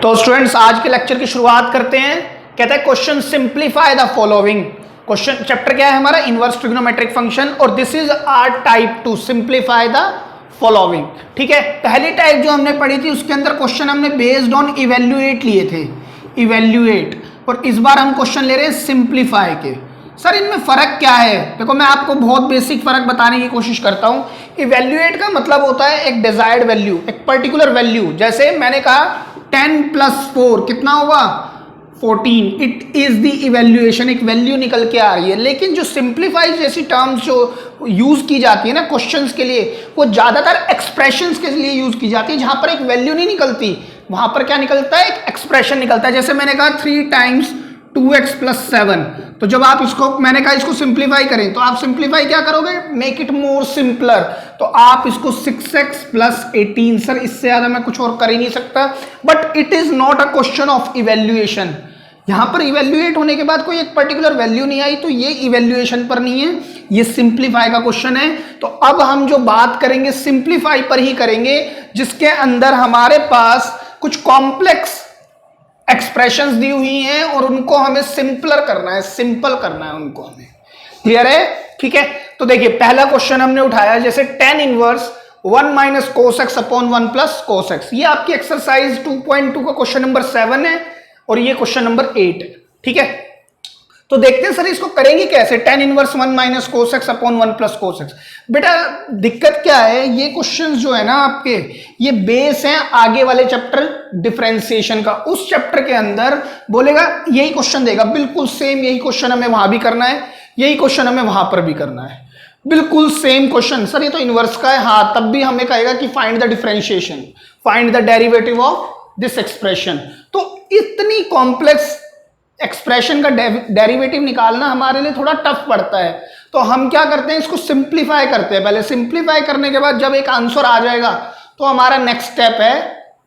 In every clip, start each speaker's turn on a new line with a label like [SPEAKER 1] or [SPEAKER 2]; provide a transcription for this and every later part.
[SPEAKER 1] तो स्टूडेंट्स आज के लेक्चर की शुरुआत करते हैं। कहता है question simplify the following. Question chapter क्या है हमारा? इनवर्स ट्रिग्नोमेट्रिक फंक्शन, और this is our type two simplify the following. ठीक है, पहली टाइप जो हमने पढ़ी थी उसके अंदर क्वेश्चन हमने बेस्ड ऑन इवेल्युएट लिए थे, इवेल्युएट, और इस बार हम क्वेश्चन ले रहे हैं सिंप्लीफाई के। सर इनमें फर्क क्या है? देखो मैं आपको बहुत बेसिक फर्क बताने की कोशिश करता हूं। इवेल्युएट का मतलब होता है एक डिजायर्ड वैल्यू, एक पर्टिकुलर वैल्यू। जैसे मैंने कहा 10 + 4 कितना होगा? 14। इट इज द इवेल्युएशन, एक वैल्यू निकल के आ रही है। लेकिन जो सिंप्लीफाई जैसी टर्म्स जो यूज की जाती है ना क्वेश्चंस के लिए, वो ज्यादातर एक्सप्रेशंस के लिए यूज की जाती है, जहां पर एक वैल्यू नहीं निकलती, वहां पर क्या निकलता है? एक एक्सप्रेशन निकलता है। जैसे मैंने कहा 3 × 2x + 7, तो जब आप इसको, मैंने कहा इसको सिंप्लीफाई करें, तो आप सिंप्लीफाई क्या करोगे? Make it more simpler. तो आप इसको 6x + 18, सर इससे ज्यादा मैं कुछ और कर ही नहीं सकता। But it is not a question of evaluation. यहां पर इवेल्युएट होने के बाद कोई एक पर्टिकुलर वैल्यू नहीं आई, तो ये इवेल्युएशन पर नहीं है, ये सिंप्लीफाई का क्वेश्चन है। तो अब हम जो बात करेंगे सिंप्लीफाई पर ही करेंगे, जिसके अंदर हमारे पास कुछ कॉम्प्लेक्स एक्सप्रेशंस दी हुई हैं और उनको हमें सिंपलर करना है, सिंपल करना है उनको हमें। क्लियर है? ठीक है, तो देखिए पहला क्वेश्चन हमने उठाया, जैसे tan inverse 1 - cos x / 1 + cos x। ये आपकी एक्सरसाइज 2.2 का क्वेश्चन नंबर 7 है और ये क्वेश्चन नंबर 8 है। ठीक है, तो देखते हैं सर इसको करेंगे कैसे। tan inverse 1 - cos x / 1 + cos x। बेटा दिक्कत क्या है, ये क्वेश्चंस जो है ना आपके, ये बेस हैं आगे वाले चैप्टर डिफरेंशिएशन का। उस चैप्टर के अंदर बोलेगा यही क्वेश्चन देगा, बिल्कुल सेम यही क्वेश्चन हमें वहां भी करना है, यही क्वेश्चन हमें वहां पर भी करना है, बिल्कुल सेम क्वेश्चन। सर ये तो इनवर्स का है, हाँ, तब भी हमें कहेगा कि find the differentiation, find the derivative of this expression. तो इतनी कॉम्प्लेक्स एक्सप्रेशन का डेरिवेटिव निकालना हमारे लिए थोड़ा टफ पड़ता है। तो हम क्या करते हैं, इसको सिंप्लीफाई करते हैं। पहले सिंप्लीफाई करने के बाद जब एक आंसर आ जाएगा तो हमारा नेक्स्ट स्टेप है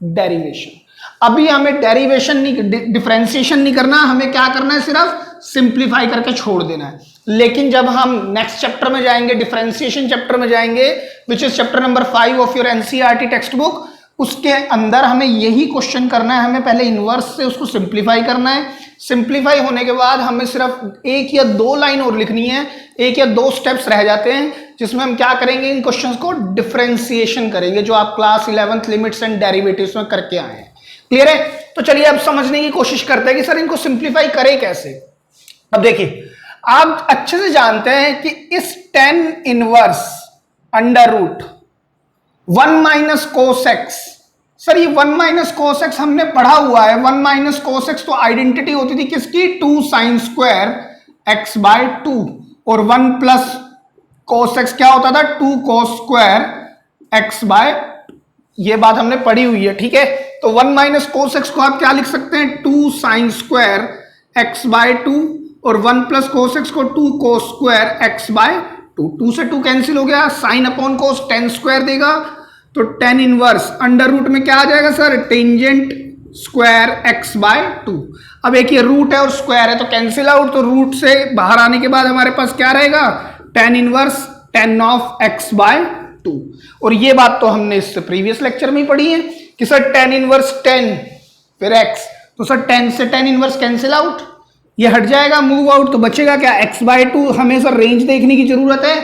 [SPEAKER 1] डेरिवेशन। अभी हमें डेरिवेशन नहीं, डिफरेंशिएशन नहीं करना, हमें क्या करना है, सिर्फ सिंप्लीफाई करके छोड़ देना है। लेकिन जब हम नेक्स्ट चैप्टर में जाएंगे, डिफरेंशिएशन चैप्टर में जाएंगे, which is chapter number 5 of your NCERT text book, उसके अंदर हमें यही क्वेश्चन करना है। हमें पहले इनवर्स से उसको सिंप्लीफाई करना है। सिंप्लीफाई होने के बाद हमें सिर्फ 1 या 2 लाइन और लिखनी है, 1 या 2 स्टेप्स रह जाते हैं, जिसमें हम क्या करेंगे, इन क्वेश्चंस को डिफरेंशिएशन करेंगे, जो आप class 11th limits and derivatives में करके आए हैं। क्लियर है? तो चलिए अब समझने की कोशिश करते हैं कि सर इनको सिंप्लीफाई करें कैसे। अब देखिए, आप अच्छे से जानते हैं कि इस tan inverse √1 - cos x, sir ये 1 - cos x हमने पढ़ा हुआ है। 1 - cos x तो आइडेंटिटी होती थी किसकी? 2 sin² x/2, और 1 + cos x क्या होता था? 2 cos² x/, ये बात हमने पढ़ी हुई है। ठीक है, तो 1 - cos x को आप क्या लिख सकते हैं? 2 sin² x/2, और 1 + cos x को 2 cos² x/2। 2 से 2 कैंसिल हो गया, sin/cos tan² देगा, तो tan इनवर्स √ में क्या आ जाएगा सर? Tangent square x/2। अब एक ये रूट है और स्क्वायर है तो कैंसिल आउट, तो रूट से बाहर आने के बाद हमारे पास क्या रहेगा? tan inverse tan x/2। और ये बात तो हमने इससे प्रीवियस लेक्चर में ही पढ़ी है कि सर tan इनवर्स 10 फिर x, तो सर 10 से tan इनवर्स कैंसिल आउट, ये हट जाएगा, मूव आउट, तो बचेगा क्या? x/2। हमें सर रेंज देखने की जरूरत है?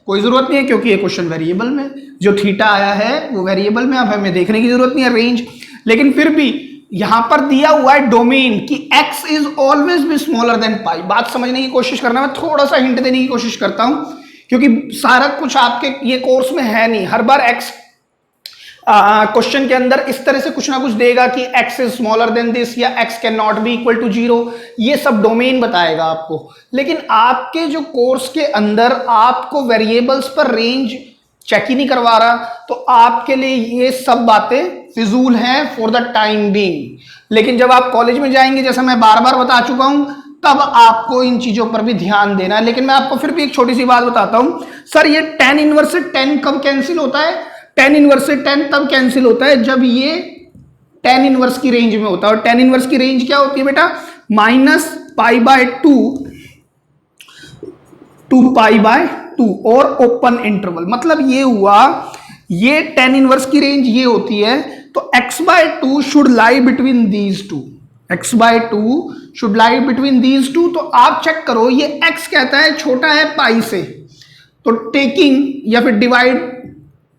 [SPEAKER 1] कोई जरूरत नहीं है, क्योंकि ये क्वेश्चन वेरिएबल में, जो थीटा आया है वो वेरिएबल में, अब हमें देखने की जरूरत नहीं है रेंज। लेकिन फिर भी यहां पर दिया हुआ है डोमेन कि x is always be smaller than pi. बात समझने की कोशिश करना, मैं थोड़ा सा हिंट देने की कोशिश करता हूं, क्योंकि सारा कुछ आपके ये कोर्स में है नहीं। हर बार x क्वेश्चन के अंदर इस तरह से कुछ ना कुछ देगा कि x is smaller than this, या x can not be equal to 0, ये सब डोमेन बताएगा आपको। लेकिन आपके जो कोर्स के अंदर आपको वेरिएबल्स पर रेंज चेक ही नहीं करवा रहा, तो आपके लिए ये सब बातें फिजूल हैं फॉर द टाइम बीइंग। लेकिन जब आप कॉलेज में जाएंगे, जैसा मैं बार बार बता चुका हूं, तब आपको इन चीजों पर भी ध्यान देना है। लेकिन मैं आपको फिर भी एक छोटी सी बात बताता हूं, सर ये tan इनवर्स से 10 कब कैंसिल होता है? tan इनवर्स से 10 तब कैंसिल होता है जब ये tan इनवर्स की रेंज में होता है। और tan इनवर्स की रेंज क्या होती है बेटा? -π/2 to π/2 और ओपन इंटरवल। मतलब ये हुआ, ये tan इनवर्स की रेंज ये होती है तो x/2 should lie between these two, x/2 should lie between these two. तो आप चेक करो, ये x कहता है छोटा है पाई से, तो टेकिंग या फिर divide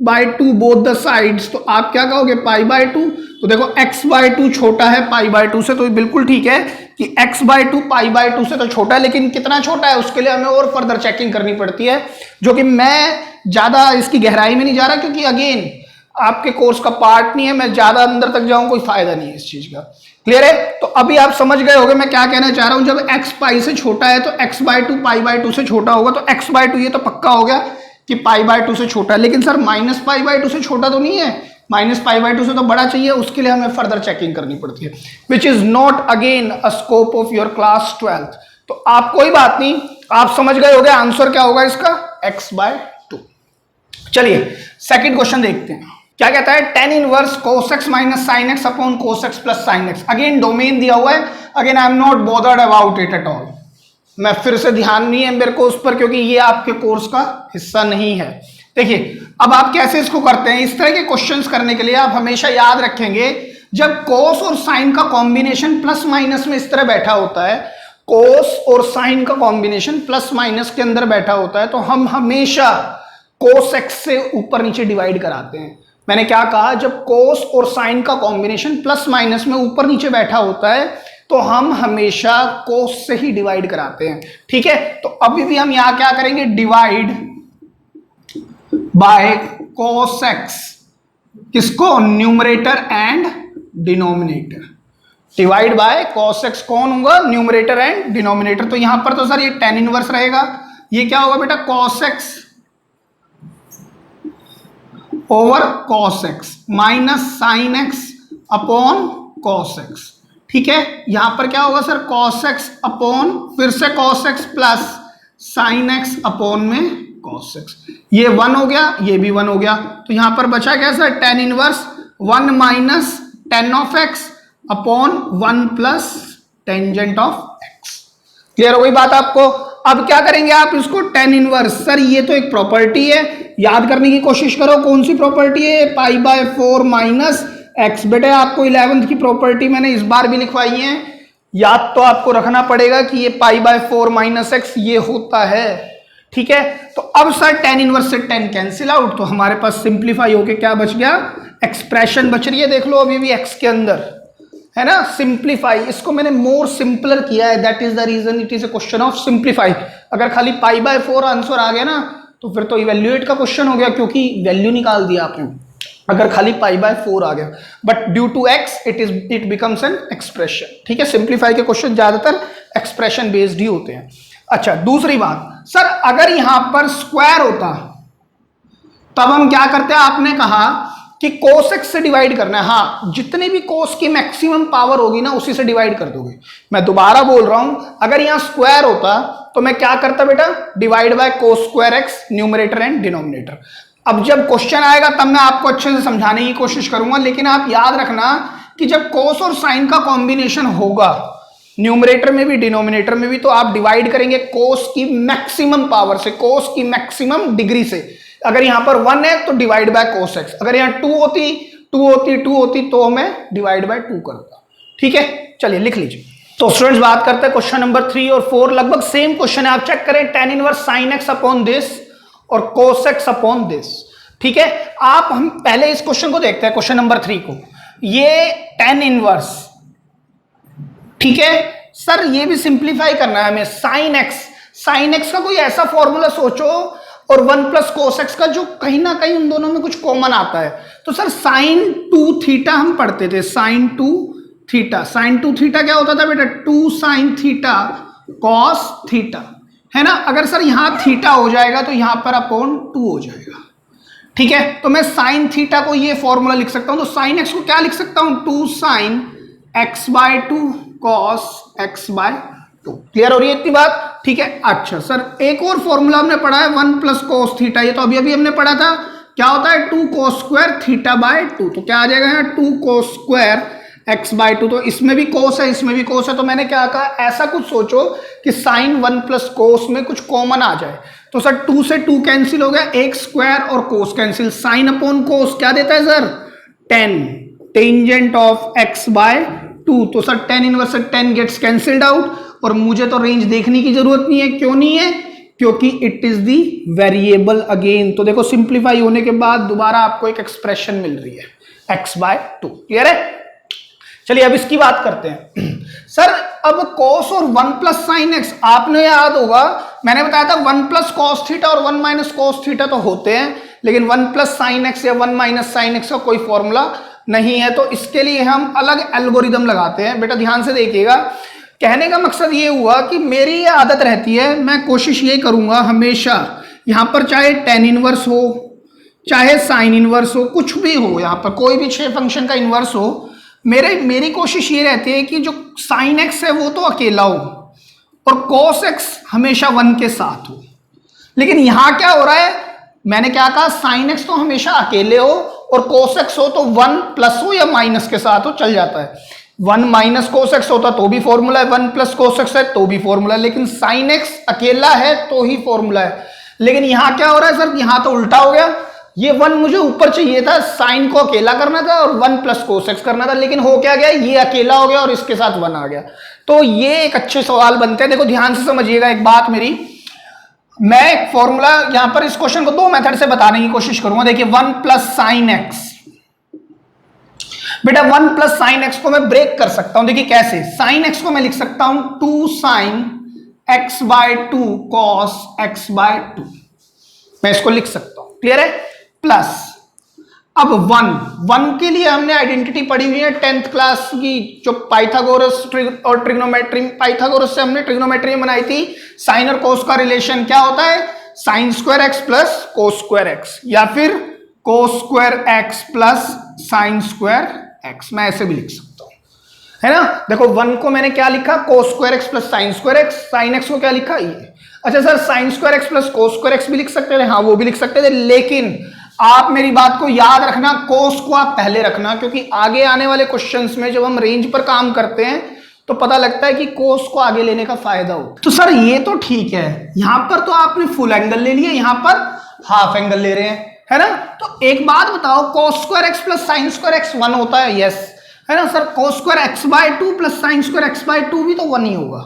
[SPEAKER 1] by 2 both the sides, तो आप क्या कहोगे π/2। तो देखो x/2 छोटा है π/2 से, तो बिल्कुल ठीक है कि x/2 π/2 से तो छोटा है, लेकिन कितना छोटा है उसके लिए हमें और फर्दर चेकिंग करनी पड़ती है, जो कि मैं ज्यादा इसकी गहराई में नहीं जा रहा, क्योंकि अगेन आपके कोर्स का पार्ट नहीं है, मैं ज्यादा अंदर तक जाऊं कोई फायदा नहीं है इस चीज का। क्लियर है? तो अभी आप समझ गए होंगे मैं क्या कहना चाह रहा हूं। जब x पाई से छोटा है तो x/2 π/2 से छोटा होगा, तो x/2 ये तो पक्का हो गया कि π/2 से छोटा है, लेकिन सर -π/2 से छोटा तो नहीं है, -π/2 से तो बड़ा चाहिए, उसके लिए हमें फर्दर चेकिंग करनी पड़ती है, which is not again a scope of your class 12th। तो आप कोई बात नहीं, आप समझ गए होंगे आंसर क्या होगा इसका, x/2। चलिए सेकंड क्वेश्चन देखते हैं, क्या कहता है, tan inverse cos x minus sin x upon cos x plus sin x। Again domain दिया हुआ है, again I am not bothered about it at all, मैं फिर से ध्यान नहीं है मेरे को उस पर, क्योंकि ये आपके कोर्स का हिस्सा नहीं है। देखिए अब आप कैसे इसको करते हैं, इस तरह के क्वेश्चंस करने के लिए आप हमेशा याद रखेंगे, जब cos और sin का कॉम्बिनेशन प्लस माइनस में इस तरह बैठा होता है, cos और sin का कॉम्बिनेशन प्लस माइनस के अंदर बैठा होता है, तो हम हमेशा cos x से ऊपर नीचे डिवाइड कराते हैं। मैंने क्या कहा, जब cos और sin का कॉम्बिनेशन प्लस माइनस में ऊपर नीचे बैठा होता है तो हम हमेशा cos से ही डिवाइड कराते हैं। ठीक है, तो अभी भी हम यहां क्या करेंगे, डिवाइड बाय cos x, किसको, numerator and denominator. Divide by cos x कौन होगा, न्यूमरेटर एंड डिनोमिनेटर। तो यहां पर तो सर ये tan इनवर्स रहेगा, ये क्या होगा बेटा, cos x over cos x minus sin x upon cos x। ठीक है, यहां पर क्या होगा सर, cos x अपॉन फिर से cos x plus sin x upon में cos x। ये 1 हो गया, ये भी 1 हो गया, तो यहां पर बचा क्या sir, tan inverse 1 minus tan of x upon 1 plus tangent of x। Clear हो गई बात आपको? अब क्या करेंगे आप इसको, tan इनवर्स, सर ये तो एक प्रॉपर्टी है, याद करने की कोशिश करो, कौन सी प्रॉपर्टी है, π/4 माइनस x। बेटे आपको 11th की प्रॉपर्टी मैंने इस बार भी लिखवाई है, याद तो आपको रखना पड़ेगा कि ये π/4 माइनस x ये होता है। ठीक है, तो अब सर tan इनवर्स से tan कैंसिल आउट, तो हमारे पास सिंप्लीफाई होके क्या बच गया, एक्सप्रेशन बच रही है, देख लो अभी भी x के अंदर है ना, सिंप्लीफाई, इसको मैंने मोर सिंपलर किया है, that is the reason it is a question of simplify. अगर खाली π/4 आंसर आ गया ना तो फिर तो इवेल्युएट का क्वेश्चन हो गया, क्योंकि वैल्यू निकाल दिया आपने, अगर खाली π/4 आ गया, but due to x it becomes an expression. ठीक है, सिंप्लीफाई के क्वेश्चन ज्यादातर एक्सप्रेशन बेस्ड ही होते हैं। अच्छा, दूसरी बात, सर अगर यहां पर स्क्वायर होता तब हम क्या करते हैं, आपने कहा कि cos x से डिवाइड करना है, हाँ जितने भी cos की मैक्सिमम पावर होगी ना उसी से डिवाइड कर दोगे। मैं दोबारा बोल रहा हूं, अगर यहां स्क्वायर होता तो मैं क्या करता बेटा, divide by cos square x, numerator and denominator. अब जब क्वेश्चन आएगा तब मैं आपको अच्छे से समझाने की कोशिश करूंगा, लेकिन आप याद रखना कि जब cos और sin का कॉम्बिनेशन होगा न्यूमरेटर में भी डिनोमिनेटर में भी, तो आप डिवाइड करेंगे cos की मैक्सिमम पावर से, cos की मैक्सिमम डिग्री से। अगर यहां पर 1 है तो डिवाइड बाय cos x, अगर यहां 2 होती तो मैं डिवाइड बाय 2 करता। ठीक है, चलिए लिख लीजिए। तो स्टूडेंट्स बात करते हैं क्वेश्चन नंबर 3 और 4, लगभग सेम क्वेश्चन है, आप चेक करें, tan inverse sin x upon this और cos x अपॉन दिस। ठीक है, आप हम पहले इस क्वेश्चन को देखते हैं, क्वेश्चन नंबर 3 को, ये tan इनवर्स, ठीक है सर ये भी सिंप्लीफाई करना है हमें, sin x का कोई ऐसा फॉर्मूला सोचो और 1 प्लस cos x का जो कहीं ना कहीं उन दोनों में कुछ कॉमन आता है। तो सर sin 2 थीटा हम पढ़ते थे, sin 2 थीटा क्या होता था बेटा, 2 sin थीटा cos थीटा, है ना। अगर सर यहां थीटा हो जाएगा तो यहां पर अपॉन 2 हो जाएगा। ठीक है, तो मैं sin थीटा को ये फॉर्मूला लिख सकता हूं, तो sin x को क्या लिख सकता हूं, 2 sin x/2 cos x/2। Clear हो रही है इतनी बात? ठीक है, अच्छा सर एक और फॉर्मूला हमने पढ़ा है 1 प्लस cos थीटा, ये तो अभी अभी हमने पढ़ा था, क्या होता है 2 cos स्क्वायर थीटा/2, तो क्या आ जाएगा यहाँ 2 cos स्क्वायर x/2, तो इसमें भी cos है इसमें भी cos है, तो मैंने क्या कहा, ऐसा कुछ सोचो कि sin 1 प्लस cos में कुछ कॉमन आ जाए। तो सर 2 से 2 कैंसिल हो गया, एक स्क्वायर और cos cancel, sin upon cos क्या देता है sir 10, tangent of x by 2। तो सर tan इनवर्स से tan गेट्स कैंसिल्ड आउट, और मुझे तो रेंज देखने की जरूरत नहीं है। क्यों नहीं है? क्योंकि it is the variable again. तो देखो सिंप्लीफाई होने के बाद दोबारा आपको एक एक्सप्रेशन मिल रही है x बाय 2। क्लियर है? चलिए अब इसकी बात करते हैं। सर अब cos और 1 प्लस साइन एक्स, आपने याद होगा मैंने बताया था 1 प्लस कॉस थीटा और 1 माइनस कॉस थीटा तो होते हैं, लेकिन 1 प्लस साइन एक्स या 1 माइनस साइन एक्स का कोई फॉर्मूला नहीं है। तो इसके लिए हम अलग एल्गोरिदम लगाते हैं। बेटा ध्यान से देखिएगा, कहने का मकसद ये हुआ कि मेरी ये आदत रहती है, मैं कोशिश ये करूंगा हमेशा यहां पर चाहे tan इनवर्स हो चाहे साइन इनवर्स हो, कुछ भी हो, यहां पर कोई भी 6 फंक्शन का इनवर्स हो, मेरी कोशिश ये रहती है कि जो साइन एक्स है वो तो अकेला हो और कॉस एक्स हमेशा 1 के साथ हो। लेकिन यहां क्या हो रहा है, मैंने क्या कहा, साइन एक्स तो हमेशा अकेले हो और कोस एक्स हो तो 1 प्लस हो या माइनस के साथ हो, चल जाता है। 1 माइनस कोस एक्स होता तो भी फॉर्मूला है, 1 प्लस कोस एक्स है तो भी फॉर्मूला है, लेकिन साइन एक्स अकेला है तो ही फॉर्मूला है। लेकिन यहां क्या हो रहा है सर, यहां तो उल्टा हो गया, ये 1 मुझे ऊपर चाहिए था, साइन को अकेला करना था और 1 प्लस कोस एक्स करना था, लेकिन हो क्या गया, ये अकेला हो गया और इसके साथ 1 आ गया। तो ये एक अच्छे सवाल बनते हैं। देखो ध्यान से समझिएगा एक बात मेरी, मैं एक फॉर्मूला यहां पर इस क्वेश्चन को 2 मेथड से बताने की कोशिश करूंगा। देखिए 1 प्लस साइन एक्स, बेटा 1 प्लस साइन एक्स को मैं ब्रेक कर सकता हूं। देखिए कैसे, साइन एक्स को मैं लिख सकता हूं 2 sine x by 2 cos x by 2, मैं इसको लिख सकता हूं। क्लियर है? प्लस अब 1 के लिए हमने आइडेंटिटी पढ़ी हुई है 10th क्लास की, जो पाइथागोरस और ट्रिग्नोमेट्री, पाइथागोरस से हमने ट्रिग्नोमेट्री बनाई थी। साइन और कोस का रिलेशन क्या होता है, sign square x plus cos square x, या फिर कोस square x plus sine square x, मैं ऐसे भी लिख सकता हूं, है ना। देखो 1 को मैंने क्या लिखा, कोस square x plus sine square x, sine x को क्या लिखा, ये। अच्छा sir sign square x plus cos square x भी लिख सकते थे, हाँ वो भी लिख सकते थे, लेकिन आप मेरी बात को याद रखना, कोस को आप पहले रखना, क्योंकि आगे आने वाले क्वेश्चंस में जब हम रेंज पर काम करते हैं तो पता लगता है कि कोस को आगे लेने का फायदा हो। तो सर ये तो ठीक है, यहां पर तो आपने फुल एंगल ले लिया, यहां पर हाफ एंगल ले रहे हैं, है ना। तो एक बात बताओ, cos square x plus sine square x 1 होता है, यस, है ना sir. Cos square x by 2 plus sine square x by 2 भी तो 1 ही होगा,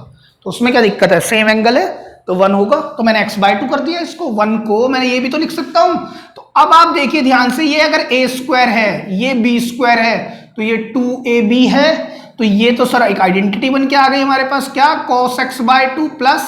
[SPEAKER 1] तो उसमें क्या दिक्कत है, सेम एंगल है तो 1 होगा। तो मैंने x बाय 2 कर दिया इसको, 1 को मैंने ये भी तो लिख सकता हूं। तो अब आप देखिए ध्यान से, ये अगर a स्क्वायर है, ये b स्क्वायर है, तो ये 2ab है, तो ये तो सर एक आइडेंटिटी बन के आ गई हमारे पास, क्या, cos x by 2 plus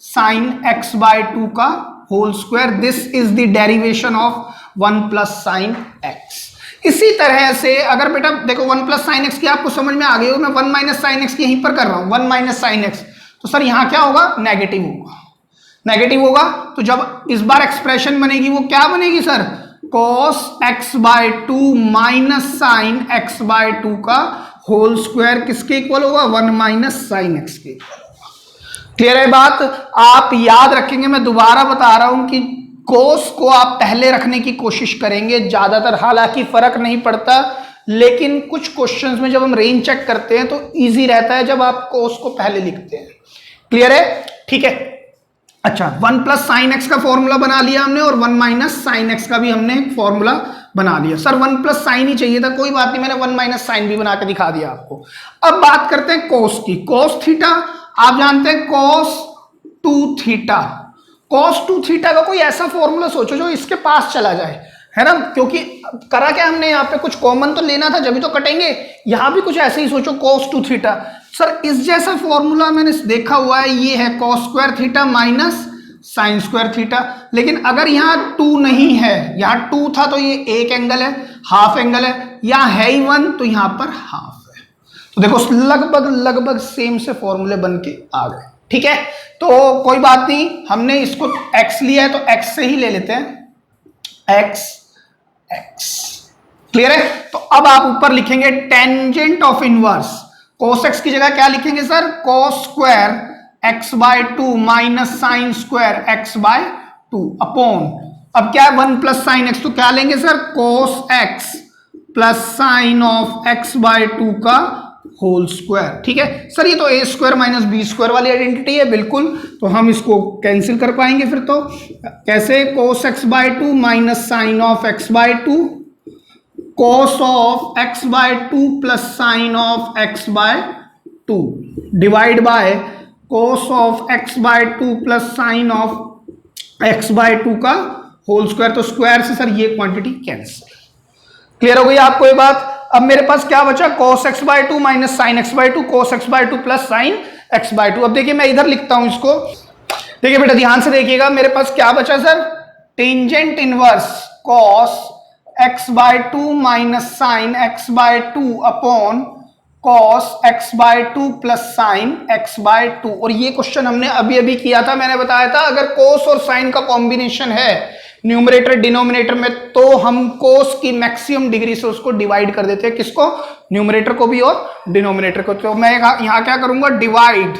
[SPEAKER 1] sine x by 2 का whole square. This is the derivation of 1 plus sine x। इसी तरह से अगर बेटा देखो 1 प्लस साइन एक्स की आपको समझ में आ गई हो, मैं 1 माइनस साइन एक्स की यहीं पर कर रहा हूं, 1 माइनस साइन एक्स, तो सर यहां क्या होगा, नेगेटिव होगा, नेगेटिव होगा। तो जब इस बार एक्सप्रेशन बनेगी वो क्या बनेगी sir, cos x by 2 minus sine x by 2 का होल स्क्वायर किसके इक्वल होगा, 1 माइनस साइन x के इक्वल होगा। क्लियर है बात? आप याद रखेंगे, मैं दोबारा बता रहा हूं कि cos को आप पहले रखने की कोशिश करेंगे ज्यादातर, हालांकि फर्क नहीं पड़ता, लेकिन कुछ क्वेश्चंस में जब हम रेंज चेक करते हैं तो इजी रहता है जब आप cos को पहले लिखते हैं। क्लियर है? ठीक है। अच्छा 1 प्लस साइन एक्स का फॉर्मूला बना लिया हमने, और 1 माइनस साइन एक्स का भी हमने फॉर्मूला बना लिया। सर 1 प्लस साइन ही चाहिए था, कोई बात नहीं, मैंने 1 माइनस साइन भी बना के दिखा दिया आपको। अब बात करते हैं कोस की। कोस थीटा आप जानते हैं, कोस 2 थीटा, कोस 2 थीटा का कोई ऐसा फॉर्मूला सोचो जो इसके पास चला जाए, है ना, क्योंकि करा क्या हमने यहाँ पे, कुछ कॉमन तो लेना था जब भी तो कटेंगे, यहां भी कुछ ऐसे ही सोचो, कोस 2 थीटा। सर इस जैसा फॉर्मूला मैंने देखा हुआ है, ये है cos square theta minus sine square theta. लेकिन अगर यहाँ 2 नहीं है, यहाँ 2 था तो ये एक एंगल है, हाफ एंगल है, यहाँ है ही 1 तो यहाँ पर हाफ है। तो देखो लगभग सेम से फॉर्मूले बन के आ गए। ठीक है, तो कोई बात नहीं, हमने इसको x लिया है तो x से ही ले लेते हैं, x। क्लियर है? तो अब आप ऊपर लिखेंगे tangent of inverse, cos x की जगह क्या लिखेंगे sir, cos square x by 2 minus sine square x by 2 upon, अब क्या है 1 प्लस साइन x, तो क्या लेंगे sir, cos x plus sine of x by 2 का होल स्क्वायर। ठीक है सर, ये तो a square minus b square वाली आइडेंटिटी है, बिल्कुल, तो हम इसको कैंसिल कर पाएंगे फिर। तो कैसे, cos x by 2 minus sine of x by 2 cos of x by 2 plus sine of x by 2 divide by cos of x by 2 plus sine of x by 2 का होल स्क्वायर। तो square से sir ये quantity cancel. Clear हो गई आपको ये बात? अब मेरे पास क्या बचा? cos x by 2 minus sine x by 2, cos x by 2 plus sine x by 2। अब देखिए मैं इधर लिखता हूं इसको। देखिए बेटा ध्यान से देखिएगा, मेरे पास क्या बचा sir? Tangent inverse cos x by 2 minus sine x by 2 upon cos x by 2 plus sine x by 2। और ये क्वेश्चन हमने अभी अभी किया था। मैंने बताया था अगर cos और साइन का कॉम्बिनेशन है न्यूमरेटर डिनोमिनेटर में, तो हम cos की मैक्सिमम डिग्री से उसको डिवाइड कर देते हैं। किसको? न्यूमरेटर को भी और डिनोमिनेटर को। तो मैं यहां क्या करूंगा? Divide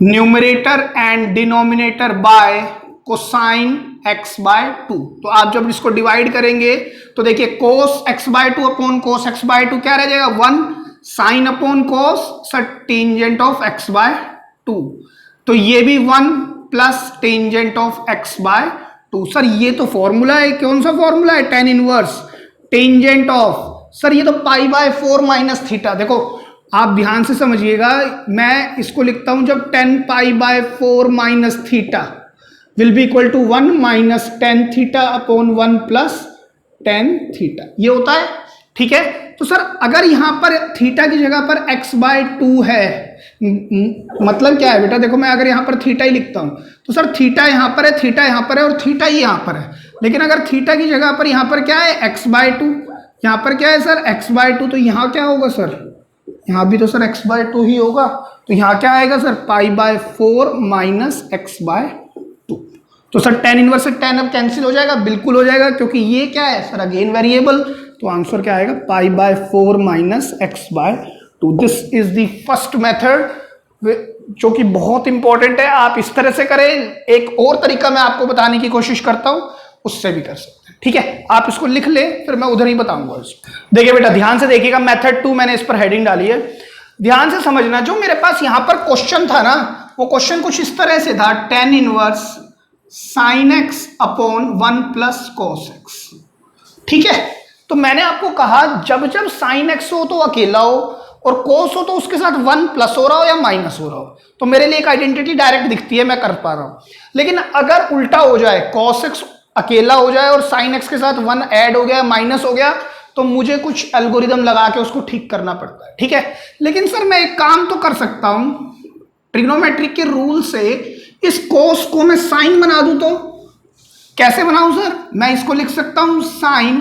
[SPEAKER 1] numerator and denominator by cosine x by 2। तो आप जब इसको डिवाइड करेंगे तो देखिए cos x by 2 upon cos x by 2 क्या रह जाएगा? 1 sine upon cos sir tangent of x by 2। तो ये भी 1 plus tangent of x by 2। Sir ये तो फॉर्मूला है। कौन सा फॉर्मूला है? tan inverse tangent of, sir ये तो पाई बाय 4 माइनस थीटा। देखो आप ध्यान से समझिएगा, मैं इसको लिखता हूं जब 10 pi by 4 minus theta will be equal to 1 minus 10 theta upon 1 plus 10 theta, ये होता है। ठीक है, तो सर अगर यहां पर थीटा की जगह पर x बाय 2 है, मतलब क्या है बेटा? देखो मैं अगर यहां पर थीटा ही लिखता हूं तो सर थीटा यहां पर है, थीटा यहां पर है और थीटा ही यहां पर है। लेकिन अगर थीटा की जगह पर यहां पर क्या है? x बाय 2, यहां पर क्या है सर? x by 2। तो यहां क्या होगा सर? यहां भी तो सर x बाय 2 ही होगा। तो यहां क्या आएगा sir? Pi by 4 minus x by 2। तो सर tan इनवर्स से tan अब कैंसिल हो जाएगा? बिल्कुल हो जाएगा, क्योंकि ये क्या है सर? Again variable. तो आंसर क्या आएगा? Pi by 4 minus x by 2। This is the first method जो कि बहुत इंपॉर्टेंट है। आप इस तरह से करें। एक और तरीका मैं आपको बताने की कोशिश करता हूं, उससे भी कर सकते हैं। ठीक है, आप इसको लिख ले, फिर मैं उधर ही बताऊंगा इसको। देखिए बेटा ध्यान से देखिएगा, मेथड 2 मैंने इस पर हेडिंग डाली है, ध्यान से समझना। जो मेरे पास यहां पर क्वेश्चन था ना, वो क्वेश्चन कुछ इस तरह से था, tan inverse sign x upon 1 plus cos x। ठीक है, तो मैंने आपको कहा जब जब साइन x हो तो अकेला हो, और cos हो तो उसके साथ 1 प्लस हो रहा हो या माइनस हो रहा हो, तो मेरे लिए एक आइडेंटिटी डायरेक्ट दिखती है, मैं कर पा रहा हूं। लेकिन अगर उल्टा हो जाए, cos x अकेला हो जाए और साइन x के साथ 1 ऐड हो गया, माइनस हो गया, तो मुझे कुछ एल्गोरिदम लगा के उसको ठीक करना पड़ता है। ठीक है, लेकिन सर मैं एक काम तो कर सकता हूं, ट्रिग्नोमेट्रिक के रूल से इस cos को मैं साइन बना दूं। तो कैसे बनाऊं सर? मैं इसको लिख सकता हूं sine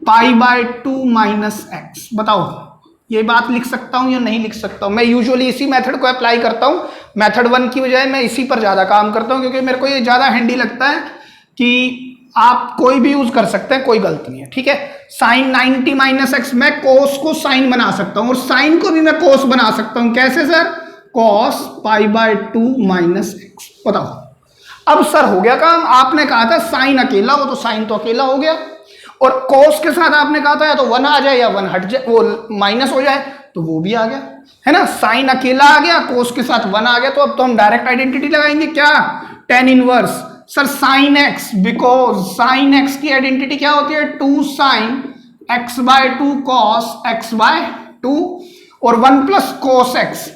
[SPEAKER 1] pi by 2 minus x. बताओ ये बात लिख सकता हूं या नहीं लिख सकता हूं? मैं यूजुअली इसी मेथड को अप्लाई करता हूं, मेथड 1 की बजाय मैं इसी पर ज्यादा काम करता हूं, क्योंकि मेरे को ये ज्यादा हैंडी लगता है कि आप कोई भी यूज कर सकते हैं, कोई गलत नहीं है। ठीक है, साइन 90 माइनस एक्स, मैं cos को साइन बना सकता हूं और साइन को भी मैं cos बना सकता हूं। कैसे sir? cos pi by 2 minus x. बताओ अब सर हो गया काम। आपने कहा था साइन अकेला हो, तो साइन तो अकेला हो गया, और cos के साथ आपने कहा था या तो 1 आ जाए या 1 हट जाए, वो माइनस हो जाए, तो वो भी आ गया, है ना। साइन अकेला आ गया, cos के साथ 1 आ गया। तो अब तो हम डायरेक्ट आइडेंटिटी लगाएंगे। क्या? tan inverse sir sine x, because sine x की आइडेंटिटी क्या होती है? 2 sine x by 2 cos x by 2, और 1 प्लस cos x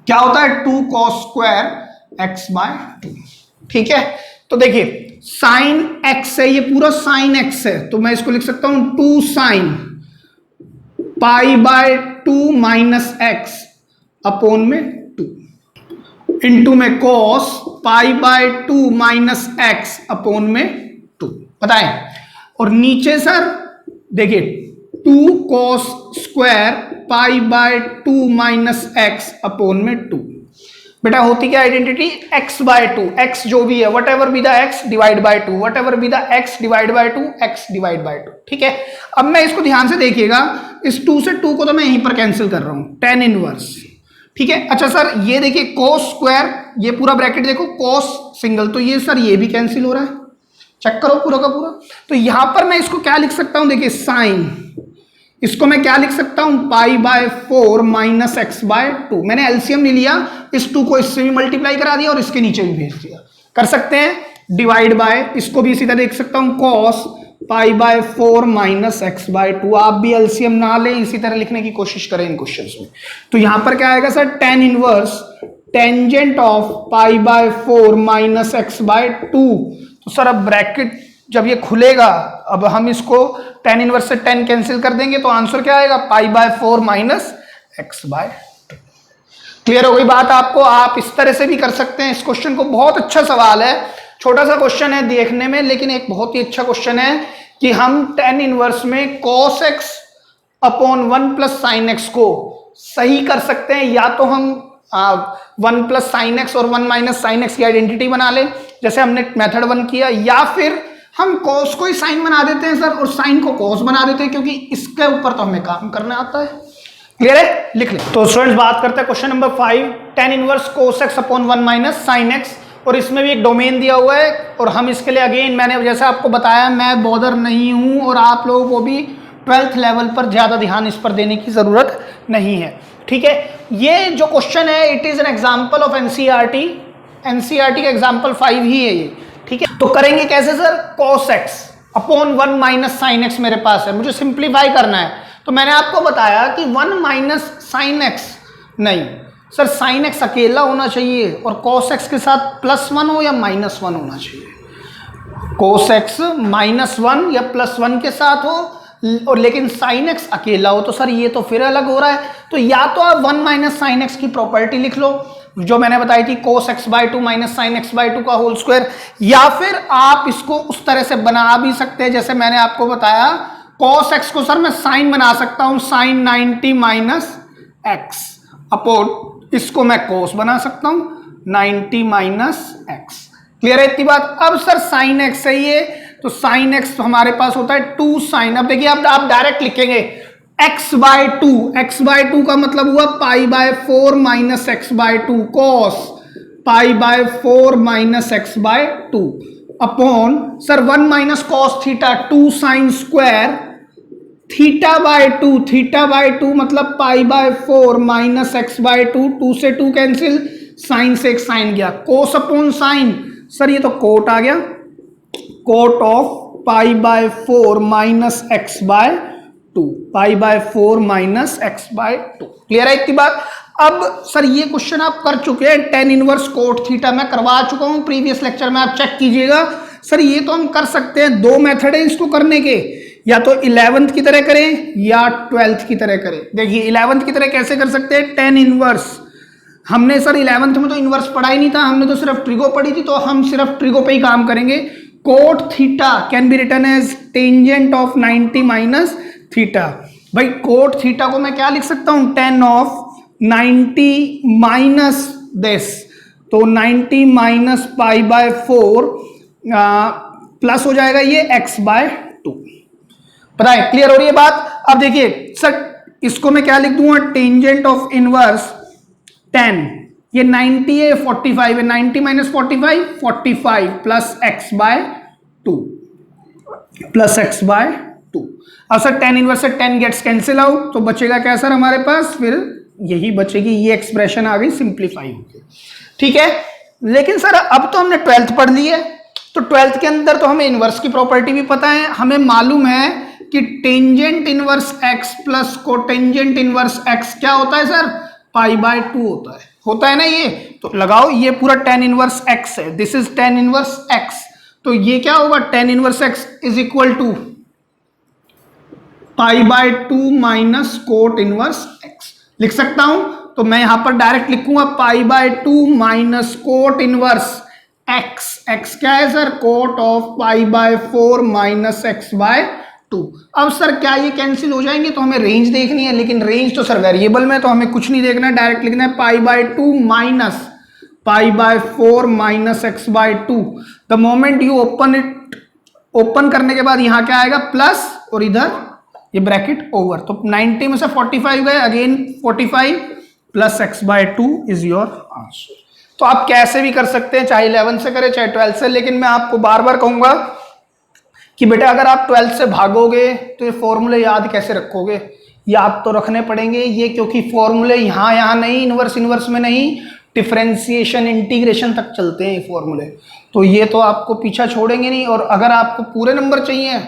[SPEAKER 1] क्या होता है? 2 cos स्क्वायर x बाय 2। ठीक है, तो देखिए साइन x है, ये पूरा साइन x है, तो मैं इसको लिख सकता हूं 2 sine pi by 2 minus x upon में 2 इंटू में cos pi by 2 minus x upon में 2। बताएं, और नीचे सर देखिए 2 cos square pi by 2 minus x upon में 2। बेटा होती क्या आइडेंटिटी? x बाय 2, x जो भी है, what ever be the x divide by 2, what ever be the x divide by 2, x divide by 2। ठीक है, अब मैं इसको ध्यान से देखिएगा, इस 2 से 2 को तो मैं यहीं पर कैंसिल कर रहा हूं, tan इनवर्स। ठीक है, अच्छा सर ये देखिए cos स्क्वायर, ये पूरा ब्रैकेट देखो, cos सिंगल, तो ये सर ये भी कैंसिल हो रहा है, चेक करो पूरा का पूरा। तो यहां पर मैं इसको क्या लिख सकता हूं? देखिए साइन, इसको मैं क्या लिख सकता हूं? Pi by 4 minus x by 2। मैंने एलसीएम नहीं लिया, इस 2 को इससे भी मल्टीप्लाई करा दिया और इसके नीचे भी भेज दिया। कर सकते हैं डिवाइड बाय, इसको भी सीधा देख सकता हूं cos pi by 4 minus x by 2। आप भी एलसीएम ना लें, इसी तरह लिखने की कोशिश करें इन क्वेश्चंस में। तो यहां पर क्या आएगा sir, tan inverse tangent of pi by 4 minus x by 2। तो सर अब ब्रैकेट जब ये खुलेगा, अब हम इसको टेन इनवर्स से 10 कैंसिल कर देंगे तो आंसर क्या आएगा, pi by 4 minus x by 2। Clear हो गई बात आपको? आप इस तरह से भी कर सकते हैं इस क्वेश्चन को। बहुत अच्छा सवाल है, छोटा सा क्वेश्चन है देखने में, लेकिन एक बहुत ही अच्छा क्वेश्चन है कि हम टेन इनवर्स में cos x upon 1 plus sine x को सही कर सकते हैं। या तो हम 1 प्लस साइन एक्स और 1 माइनस साइन एक्स की आइडेंटिटी बना लें जैसे हमने मेथड 1 किया, या फिर हम cos को ही साइन बना देते हैं सर और साइन को cos बना देते हैं, क्योंकि इसके ऊपर तो हमें काम करना आता है। क्लियर है? लिख ले। तो स्टूडेंट्स बात करते हैं question number 5, tan inverse cos x upon 1 minus sine x, और इसमें भी एक डोमेन दिया हुआ है। और हम इसके लिए अगेन मैंने जैसे आपको बताया मैं बॉदर नहीं हूं, और आप लोगों को भी 12th लेवल पर ज्यादा ध्यान इस पर देने की जरूरत नहीं है। ठीक है, ये जो क्वेश्चन है it is an example of NCERT, NCERT का एग्जांपल 5 ही है ये। ठीक है, तो करेंगे कैसे sir, cos x upon 1 minus sine x मेरे पास है, मुझे सिंप्लीफाई करना है। तो मैंने आपको बताया कि 1 माइनस साइन एक्स नहीं सर, साइन एक्स अकेला होना चाहिए और cos x के साथ +1 हो या -1 होना चाहिए। cos x -1 या +1 के साथ हो, और लेकिन साइन एक्स अकेला हो, तो सर ये तो फिर अलग हो रहा है। तो या तो आप 1 माइनस साइन एक्स की प्रॉपर्टी लिख लो जो मैंने बताई थी, cos x by 2 minus sine x by 2 का होल स्क्वायर, या फिर आप इसको उस तरह से बना भी सकते हैं जैसे मैंने आपको बताया, cos x को सर मैं साइन बना सकता हूं, साइन 90 माइनस एक्स, अपॉन इसको मैं cos बना सकता हूं 90 माइनस एक्स। क्लियर है इतनी बात? अब सर साइन एक्स सही है, तो साइन एक्स हमारे पास होता है 2 साइन। अब देखिए आप डायरेक्ट लिखेंगे x बाय 2, x बाय 2 का मतलब हुआ pi by 4 minus x by 2, cos pi by 4 minus x by 2 upon sir 1 minus cos theta 2 sine square theta by 2, theta by 2 मतलब pi by 4 minus x by 2, 2 से 2 cancel, sign से एक sign गया, कोस upon sine, sir ये तो cot आ गया, cot of pi by 4 minus x by 2, pi by 4 minus x by 2। Clear है इतनी बात? अब सर ये क्वेश्चन आप कर चुके हैं, टेन इनवर्स कोट थीटा मैं करवा चुका हूं प्रीवियस लेक्चर में, आप चेक कीजिएगा। सर ये तो हम कर सकते हैं, दो मेथड है इसको करने के, या तो 11th की तरह करें या 12th की तरह करें। देखिए 11th की तरह कैसे कर सकते हैं, टेन इनवर्स, हमने सर 11th में तो इनवर्स पढ़ा ही नहीं था, हमने तो सिर्फ ट्रिगो पढ़ी थी, तो हम सिर्फ ट्रिगो पे ही काम करेंगे। Cot theta can be written as tangent of 90 minus theta. भाई कोट थीटा को मैं क्या लिख सकता हूं, टेन ऑफ 90 माइनस दिस, तो 90 माइनस पाई बाय 4 प्लस हो जाएगा ये x बाय 2। पता है, क्लियर हो रही है बात? अब देखिए सर इसको मैं क्या लिख दूंगा, टेंजेंट ऑफ इनवर्स 10, ये 90 है 45 है, 90 minus 45 45 plus x by 2, plus x by 2। अब सर टेन इनवर्स से 10 गेट्स कैंसिल आउट, तो बचेगा क्या सर हमारे पास, फिर यही बचेगी, ये एक्सप्रेशन आ गई सिंप्लीफाई होकर। ठीक है, लेकिन सर अब तो हमने 12th पढ़ ली है, तो 12th के अंदर तो हमें इनवर्स की प्रॉपर्टी भी पता है, हमें मालूम है कि tangent inverse x plus cotangent inverse x क्या होता है सर, पाई बाय 2 होता है ना ये। तो लगाओ ये पूरा टेन इनवर्स x है, this is tan inverse x, तो ये क्या होगा, tan inverse x is equal to pi by 2 minus cot inverse x लिख सकता हूं। तो मैं यहां पर डायरेक्ट लिखूंगा pi by 2 minus cot inverse x, x क्या है sir, cot of pi by 4 minus x by 2। अब सर क्या ये कैंसिल हो जाएंगे, तो हमें रेंज देखनी है, लेकिन रेंज तो सर वेरिएबल में, तो हमें कुछ नहीं देखना है, डायरेक्ट लिखना है pi by 2 minus pi by 4 minus x by 2। The moment you open it, open करने के बाद यहां क्या आएगा प्लस, और इधर ये ब्रैकेट ओवर, तो 90 में से 45 गए, again 45 plus x by 2 is your answer. तो आप कैसे भी कर सकते हैं, चाहे 11 से करें चाहे 12 से, लेकिन मैं आपको बार बार कहूंगा कि बेटा अगर आप 12 से भागोगे तो ये फॉर्मूले याद कैसे रखोगे, याद तो रखने पड़ेंगे ये, क्योंकि फॉर्मूले यहाँ नहीं, इनवर्स में नहीं, डिफरेंशिएशन इंटीग्रेशन तक चलते हैं ये फॉर्मूले, तो ये तो आपको पीछा छोड़ेंगे नहीं। और अगर आपको पूरे नंबर चाहिए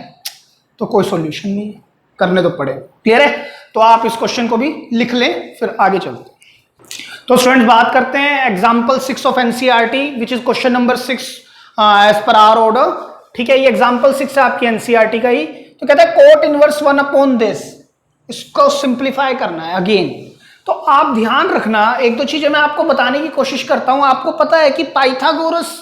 [SPEAKER 1] तो कोई सॉल्यूशन नहीं है, करने तो पड़े। क्लियर है? तो आप इस क्वेश्चन को भी लिख लें, फिर आगे चलते हैं। तो स्टूडेंट्स बात करते हैं example 6 of NCERT which is question number 6 as per our order. ठीक है, ये एग्जाम्पल 6 है आपकी एनसीईआरटी का ही। तो कहता है कोट इनवर्स 1 अपॉन दिस, इसको सिंप्लीफाई करना है अगेन। तो आप ध्यान रखना, एक दो चीजें मैं आपको बताने की कोशिश करता हूं। आपको पता है कि पाइथागोरस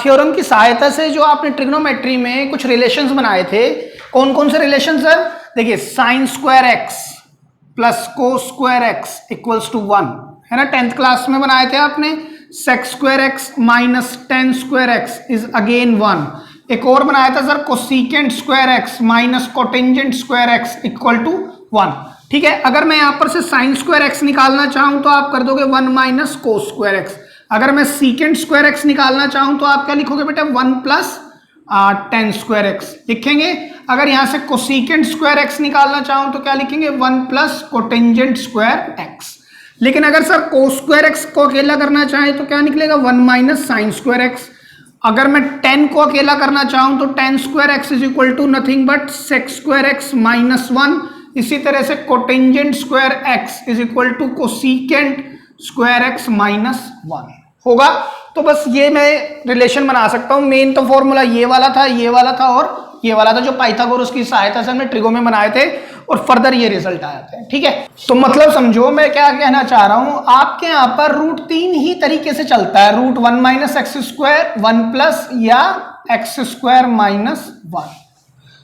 [SPEAKER 1] थ्योरम की सहायता से जो आपने ट्रिग्नोमेट्री में कुछ रिलेशंस बनाए थे, कौन कौन से रिलेशन सर? देखिए, sine square x plus cos square x equals to 1 है ना, 10th क्लास में बनाए थे आपने। Sec square x minus tan square x is again 1। एक और बनाया था sir, cosecant square x minus cotangent square x equal to 1। ठीक है, अगर मैं यहां पर से साइन स्क्वायर एक्स निकालना चाहूं तो आप कर दोगे 1 माइनस कोस स्क्वायर एक्स। अगर मैं सीकेंट स्क्वायर एक्स निकालना चाहूं तो आप क्या लिखोगे बेटा? 1 प्लस टेन स्क्वायर एक्स लिखेंगे। अगर यहां से कोसिकेंट स्क्वायर एक्स निकालना चाहूं तो क्या लिखेंगे? 1 प्लस कोटेंजेंट स्क्वायर एक्स। लेकिन अगर सर कोस स्क्वायर एक्स को अकेला करना चाहें तो क्या निकलेगा? 1 माइनस साइन स्क्वायर एक्स। अगर मैं 10 को अकेला करना चाहूं तो tan square x is equal to nothing but sec square x minus 1। इसी तरह से cotangent square x is equal to cosecant square x minus 1 होगा। तो बस ये मैं रिलेशन बना सकता हूं। मेन तो फॉर्मूला ये वाला था, ये वाला था और ये वाला था, जो पाइथागोरस की सहायता से हमने ट्रिगो में बनाए थे और फर्दर ये रिजल्ट आया था। ठीक है, तो मतलब समझो मैं क्या कहना चाह रहा हूं। आपके यहां पर रूट 3 ही तरीके से चलता है, root 1 minus x square, 1 plus या एक्स स्क्वायर माइनस 1।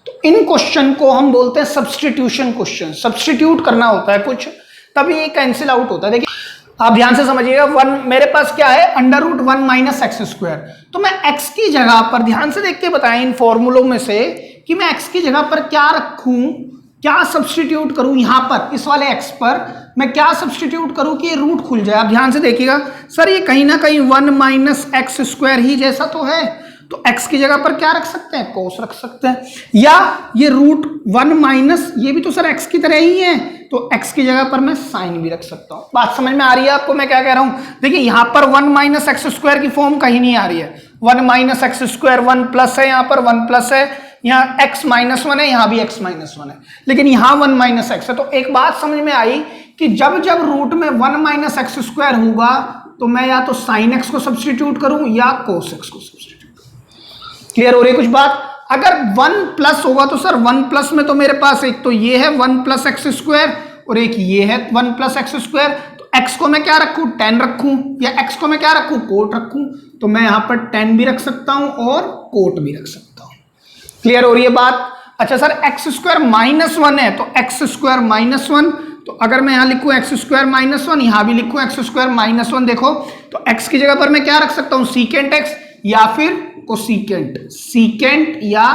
[SPEAKER 1] तो इन क्वेश्चन को हम बोलते हैं सब्सटीट्यूशन क्वेश्चन। सब्सटीट्यूट करना होता है कुछ, तभी ये कैंसिल आउट होता है। देखिए आप ध्यान से समझिएगा, 1 मेरे पास क्या है? Under root 1 minus x square. तो मैं x की जगह पर ध्यान से देख के बताएं इन फॉर्मूलों में से कि मैं x की जगह पर क्या रखूं, क्या सब्सटीट्यूट करूं। यहां पर इस वाले x पर मैं क्या सब्सटीट्यूट करूं कि ये रूट खुल जाए। आप ध्यान से देखिएगा, सर ये कहीं ना कहीं 1 माइनस एक्स स्क्वायर ही जैसा तो है, तो x की जगह पर क्या रख सकते हैं? कोस रख सकते हैं। या ये रूट 1 माइनस, ये भी तो सर x की तरह ही है, तो x की जगह पर मैं साइन भी रख सकता हूं। बात समझ में आ रही है आपको मैं क्या कह रहा हूं? देखिए यहां पर 1 माइनस एक्स स्क्वायर की फॉर्म कहीं नहीं आ रही है। 1 माइनस एक्स स्क्वायर 1 प्लस है, यहां पर 1 प्लस है, यहां x माइनस 1 है, यहां भी x माइनस 1 है, लेकिन यहां 1 माइनस एक्स है। तो एक बात समझ में आई कि जब जब रूट में 1 माइनस एक्स स्क्वायर होगा तो मैं या तो साइन एक्स को सब्सटीट्यूट करूं या कोस एक्स को सब्सटीट्यूट। क्लियर हो रही है कुछ बात? अगर 1 प्लस होगा तो सर 1 प्लस में तो मेरे पास एक तो ये है 1 प्लस एक्स स्क्वायर और एक ये है 1 प्लस एक्स स्क्वायर। तो x को मैं क्या रखूं? 10 रखूं, या x को मैं क्या रखूं? कोट रखूं। तो मैं यहां पर 10 भी रख सकता हूं और कोट भी रख सकता हूं। क्लियर हो रही है बात? अच्छा सर एक्स स्क्वायर माइनस 1 है, तो एक्स स्क्वायर माइनस 1, तो अगर मैं यहां लिखूं एक्स स्क्वायर माइनस 1, यहां भी लिखूं एक्स स्क्वायर माइनस 1, देखो तो x की जगह पर मैं क्या रख सकता हूं? सीकेंट x या फिर कोसिकेंट। सीकेंट या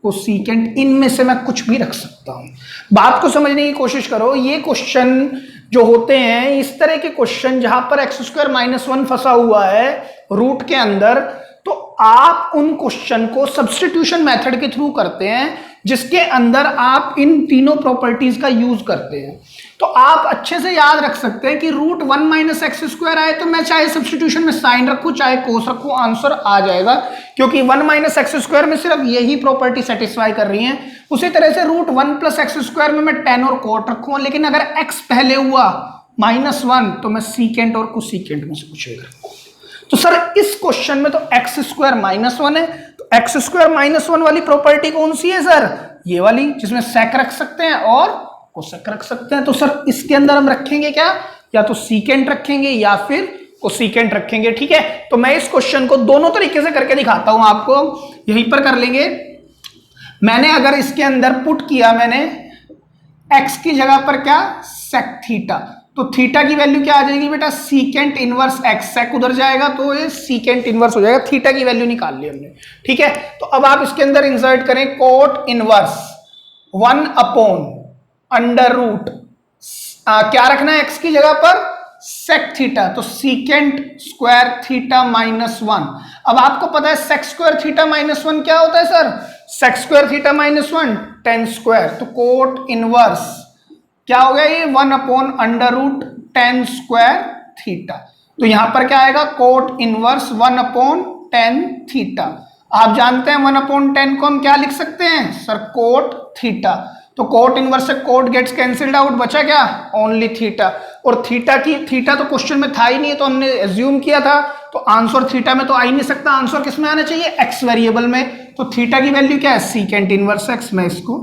[SPEAKER 1] कोसिकेंट, इनमें से मैं कुछ भी रख सकता हूं। बात को समझने की कोशिश करो। ये क्वेश्चन जो होते हैं, इस तरह के क्वेश्चन जहां पर एक्स स्क्वायर माइनस 1 फंसा हुआ है रूट के अंदर, तो आप उन क्वेश्चन को सब्स्टिट्यूशन मेथड के थ्रू करते हैं, जिसके अंदर आप इन तीनों प्रॉपर्टीज का यूज करते हैं। तो आप अच्छे से याद रख सकते हैं कि रूट 1 माइनस एक्स स्क्वायर आए तो मैं चाहे सब्स्टिट्यूशन में साइन रखूं चाहे कोस रखूं, आंसर आ जाएगा, क्योंकि 1 माइनस एक्स स्क्वायर में सिर्फ यही प्रॉपर्टी सेटिस्फाई कर रही है। उसी तरह से रूट 1 प्लस एक्स स्क्वायर में मैं टेन और कोट रखूंगा, लेकिन अगर एक्स पहले हुआ -1 तो मैं सीकेंट और कोसिकेंट में से कुछ एक रखूंगा। तो सर इस क्वेश्चन में तो एक्स स्क्वायर -1 है, तो एक्स स्क्वायर -1 वाली प्रॉपर्टी कौन सी है सर? ये वाली, जिसमें सेक रख सकते हैं और कोसेक रख सकते हैं। तो सर इसके अंदर हम रखेंगे क्या? या तो सीकेंट रखेंगे या फिर कोसिकेंट रखेंगे। ठीक है, तो मैं इस क्वेश्चन को दोनों तरीके से करके दिखाता हूं आपको। यहीं पर कर लेंगे। मैंने अगर इसके अंदर पुट किया, मैंने एक्स की जगह पर क्या? सेक थीटा, तो थीटा की वैल्यू क्या आ जाएगी बेटा? Secant inverse x. सेक उधर जाएगा तो ये सीकेंट इनवर्स हो जाएगा। थीटा की वैल्यू निकाल ली हमने। ठीक है, तो अब आप इसके अंदर इंसर्ट करें cot inverse 1 upon under root, क्या रखना है एक्स की जगह पर? सेक थीटा, तो सीकेंट स्क्वायर थीटा -1। अब आपको पता है सेक स्क्वायर थीटा -1 क्या होता है sir? Sec square theta -1 tan square, तो कोट इनवर्स क्या हो गया ये? 1 upon under root tan square theta. तो यहां पर क्या आएगा? Cot inverse 1 upon tan theta. आप जानते हैं 1/10 को हम क्या लिख सकते हैं सर, कोट थीटा। तो कोट इनवर्स से कोट गेट्स कैंसिल्ड आउट, बचा क्या, ओनली थीटा। और थीटा तो क्वेश्चन में था ही नहीं, तो हमने एज्यूम किया था, तो आंसर थीटा में तो आ ही नहीं सकता, आंसर किस में आना चाहिए, एक्स वेरिएबल में। तो थीटा की वैल्यू क्या है, सीकेंट इनवर्स एक्स। मैं इसको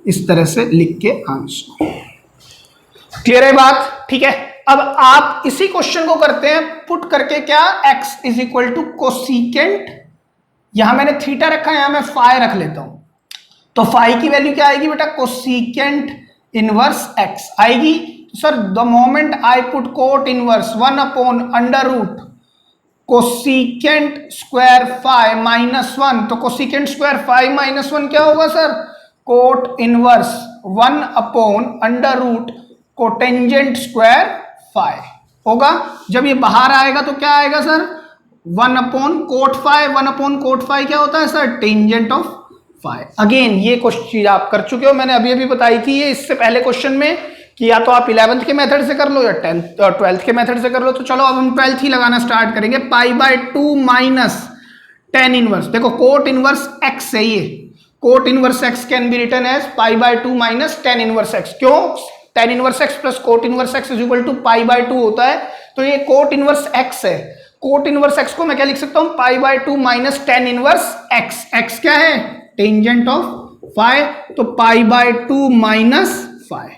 [SPEAKER 1] इस तरह से लिख के आंसर, क्लियर है बात, ठीक है। अब आप इसी क्वेश्चन को करते हैं पुट करके, क्या, x is equal to cosecant, यहां मैंने थीटा रखा है, यहां मैं फाई रख लेता हूं, तो फाई की वैल्यू क्या आएगी बेटा, कोसीकेंट इनवर्स x आएगी। Sir the moment I put cot inverse 1/√, cosecant square phi -1, तो कोसीकेंट स्क्वायर फाई -1 क्या होगा sir, cot inverse 1/√, cotangent square phi होगा। जब ये बाहर आएगा तो क्या आएगा सर, 1/कोट फाई, 1/कोट फाई क्या होता है sir, tangent of phi. Again ये क्वेश्चन आप कर चुके हो, मैंने अभी अभी बताई थी ये इससे पहले क्वेश्चन में, कि या तो आप 11th के मेथड से कर लो या 12th के मेथड से कर लो। तो चलो अब हम 12th ही लगाना स्टार्ट करेंगे। π/2 माइनस tan इनवर्स, देखो कोट इनवर्स x है ये, cot inverse x can be written as π/2 minus tan inverse x। क्यों, tan inverse x plus cot inverse x is equal to π/2 होता है, तो ये कोट इनवर्स x है। कोट इनवर्स x को मैं क्या लिख सकता हूं, π/2 minus tan inverse x। x क्या है, टेंजेंट ऑफ फाई, तो π/2 माइनस फाई।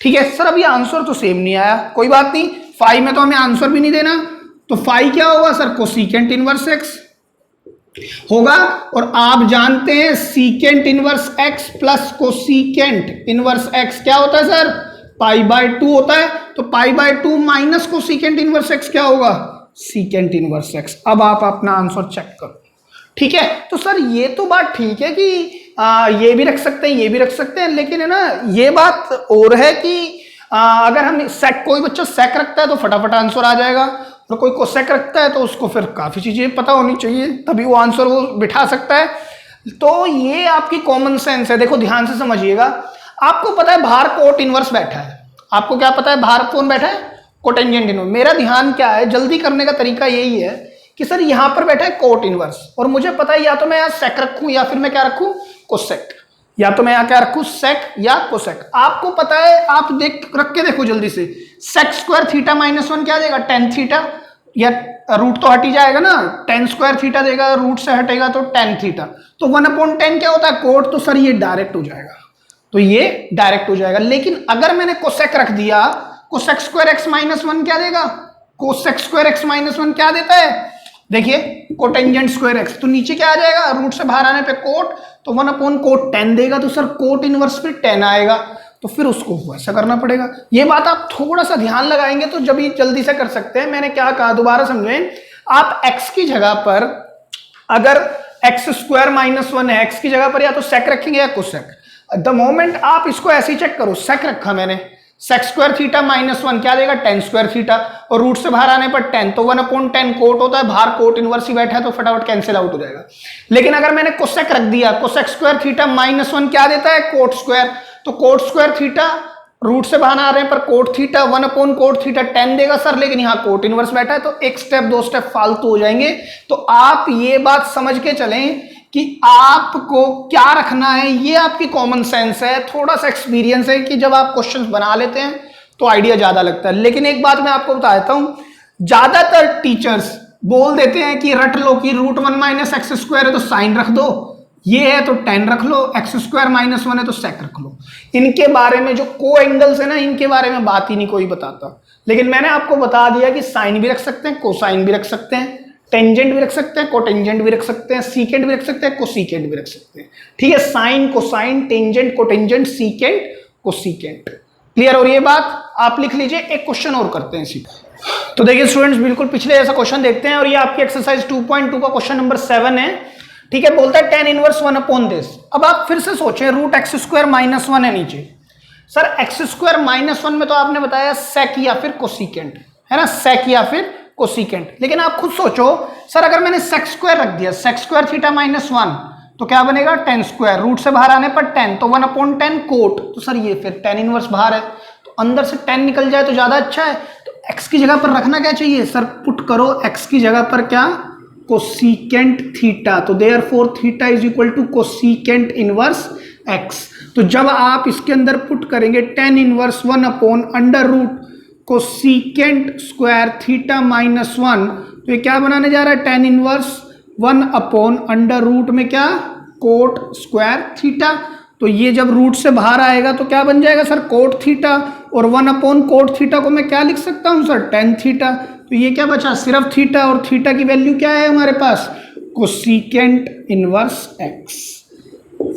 [SPEAKER 1] ठीक है सर, अभी आंसर तो सेम नहीं आया, कोई बात नहीं, फाई में तो हमें आंसर भी नहीं देना, तो फाई क्या होगा सर, कोसीकेंट इनवर्स x होगा। और आप जानते हैं secant inverse x plus cosecant inverse x क्या होता है सर, π/2 होता है, तो π/2 माइनस कोसीकेंट इनवर्स x क्या होगा, सीकेंट इनवर्स x। अब आप अपना आंसर चेक करो, ठीक है। तो सर ये तो बात ठीक है कि ये भी रख सकते हैं, ये भी रख सकते हैं, लेकिन है ना ये बात और है कि अगर हम सेक, कोई बच्चा सेक रखता है तो फटाफट आंसर आ जाएगा, और कोई कोसेक रखता है तो उसको फिर काफी चीजें पता होनी चाहिए, तभी वो आंसर वो बिठा सकता है। तो ये आपकी कॉमन सेंस है, देखो ध्यान से समझिएगा। आपको पता है बाहर कोट इनवर्स बैठा है, आपको क्या पता है बाहर कौन बैठा है, कोटेंजेंट इनवर्स। मेरा ध्यान क्या है, जल्दी करने का तरीका यही है कि सर यहां पर बैठा है कोट इनवर्स, और मुझे पता है या तो मैं यहाँ सेक रखूं या फिर मैं क्या रखूं, कोसेक, या तो मैं यहाँ क्या रखूं, सेक या कोसेक। आपको पता है, आप रख के देखो जल्दी से, सेक स्क्वायर थीटा -1 क्या देगा, tan थीटा, या रूट तो हट ही जाएगा ना, tan स्क्वायर थीटा देगा, रूट से हटेगा तो tan थीटा, तो 1/10 क्या होता है, कोट, तो सर ये डायरेक्ट हो जाएगा, तो ये डायरेक्ट हो जाएगा। लेकिन अगर मैंने कोसेक रख दिया, कोसेक स्क्वायर x -1 क्या देगा, कोसेक स्क्वायर x -1 क्या देता है, देखिए कोटेंजेंट स्क्वायर x, तो नीचे क्या आ जाएगा, रूट से बाहर आने पे कोट, तो 1/कोट tan देगा, तो सर कोट इनवर्स पे tan आएगा, तो फिर उसको वैसा करना पड़ेगा। ये बात आप थोड़ा सा ध्यान लगाएंगे तो जब ये जल्दी से कर सकते हैं। मैंने क्या कहा, दोबारा समझें, आप x की जगह पर अगर x स्क्वायर -1 है, x की जगह पर या तो सेक रखेंगे या कोसेक। द मोमेंट आप इसको ऐसे ही चेक करो, सेक रखा मैंने, सेक स्क्वायर थीटा -1 क्या देगा, tan स्क्वायर थीटा, और रूट से बाहर आने पर tan, तो 1/10 कोट होता है, बाहर कोट इनवर्स ही बैठा है, तो फटाफट कैंसिल आउट हो जाएगा। लेकिन अगर मैंने कोसेक रख दिया, कोसेक स्क्वायर थीटा -1 क्या देता है, कोट स्क्वायर, तो कोट स्क्वायर थीटा, रूट से बाहर आ रहे हैं पर कोट थीटा, 1/कोट थीटा tan देगा सर, लेकिन यहाँ कोट इनवर्स बैठा है, तो एक स्टेप दो स्टेप फालतू हो जाएंगे। तो आप ये बात समझ के चलें कि आपको क्या रखना है, ये आपकी कॉमन सेंस है, थोड़ा सा एक्सपीरियंस है कि जब आप क्वेश्चंस बना लेते हैं तो आइडिया ज्यादा लगता है। लेकिन एक बात मैं आपको बता देता हूं, ज्यादातर टीचर्स बोल देते हैं कि रट लो कि √1 - x² है तो साइन रख दो, ये है तो tan रख लो, x² -1 है तो सेक रख लो। इनके बारे में जो को एंगल्स है ना, इनके बारे में बात ही नहीं कोई बताता। लेकिन मैंने आपको बता दिया कि साइन भी रख सकते हैं, कोसाइन भी रख सकते हैं, टेंजेंट भी रख सकते हैं, कोटेंजेंट भी रख सकते हैं, सीकेंट भी रख सकते हैं, कोसीकेंट भी रख सकते हैं। ठीक है, sine, cosine, tangent, cotangent, secant, cosecant. Clear हो रही है बात? आप लिख लीजिए। एक क्वेश्चन और करते हैं इसी पर। तो देखिए स्टूडेंट्स, बिल्कुल पिछले जैसा क्वेश्चन देखते हैं, और ये आपकी एक्सरसाइज 2.2 का क्वेश्चन नंबर 7 है। ठीक है, बोलता है tan इनवर्स 1/this। अब आप फिर से सोचें, √x² -1 है नीचे, सर x² -1 में तो आपने बताया सेक या फिर कोसीकेंट है ना, सेक या फिर कोसीकेंट। लेकिन आप खुद सोचो सर, अगर मैंने सेक स्क्वायर रख दिया, सेक स्क्वायर थीटा -1, तो क्या बनेगा, tan स्क्वायर, रूट से बाहर आने पर tan, तो 1/10 कोट, तो सर ये फिर tan इनवर्स बाहर है, तो अंदर से tan निकल जाए तो ज्यादा अच्छा है। तो x की जगह पर रखना क्या चाहिए सर, पुट करो x की जगह पर क्या, कोसिकेंट थीटा, तो therefore theta is equal to cosecant inverse x. तो जब आप इसके अंदर पुट करेंगे tan inverse 1 upon under root cosecant square theta minus 1, तो ये क्या बनाने जा रहा है, tan inverse 1 upon under root में क्या, कोट स्क्वायर थीटा। तो ये जब रूट से बाहर आएगा तो क्या बन जाएगा सर, कोट थीटा, और 1 अपॉन कोट थीटा को मैं क्या लिख सकता हूँ सर, tan थीटा। तो ये क्या बचा, सिर्फ थीटा, और थीटा की वैल्यू क्या है हमारे पास, कोसिकेंट इनवर्स एक्स।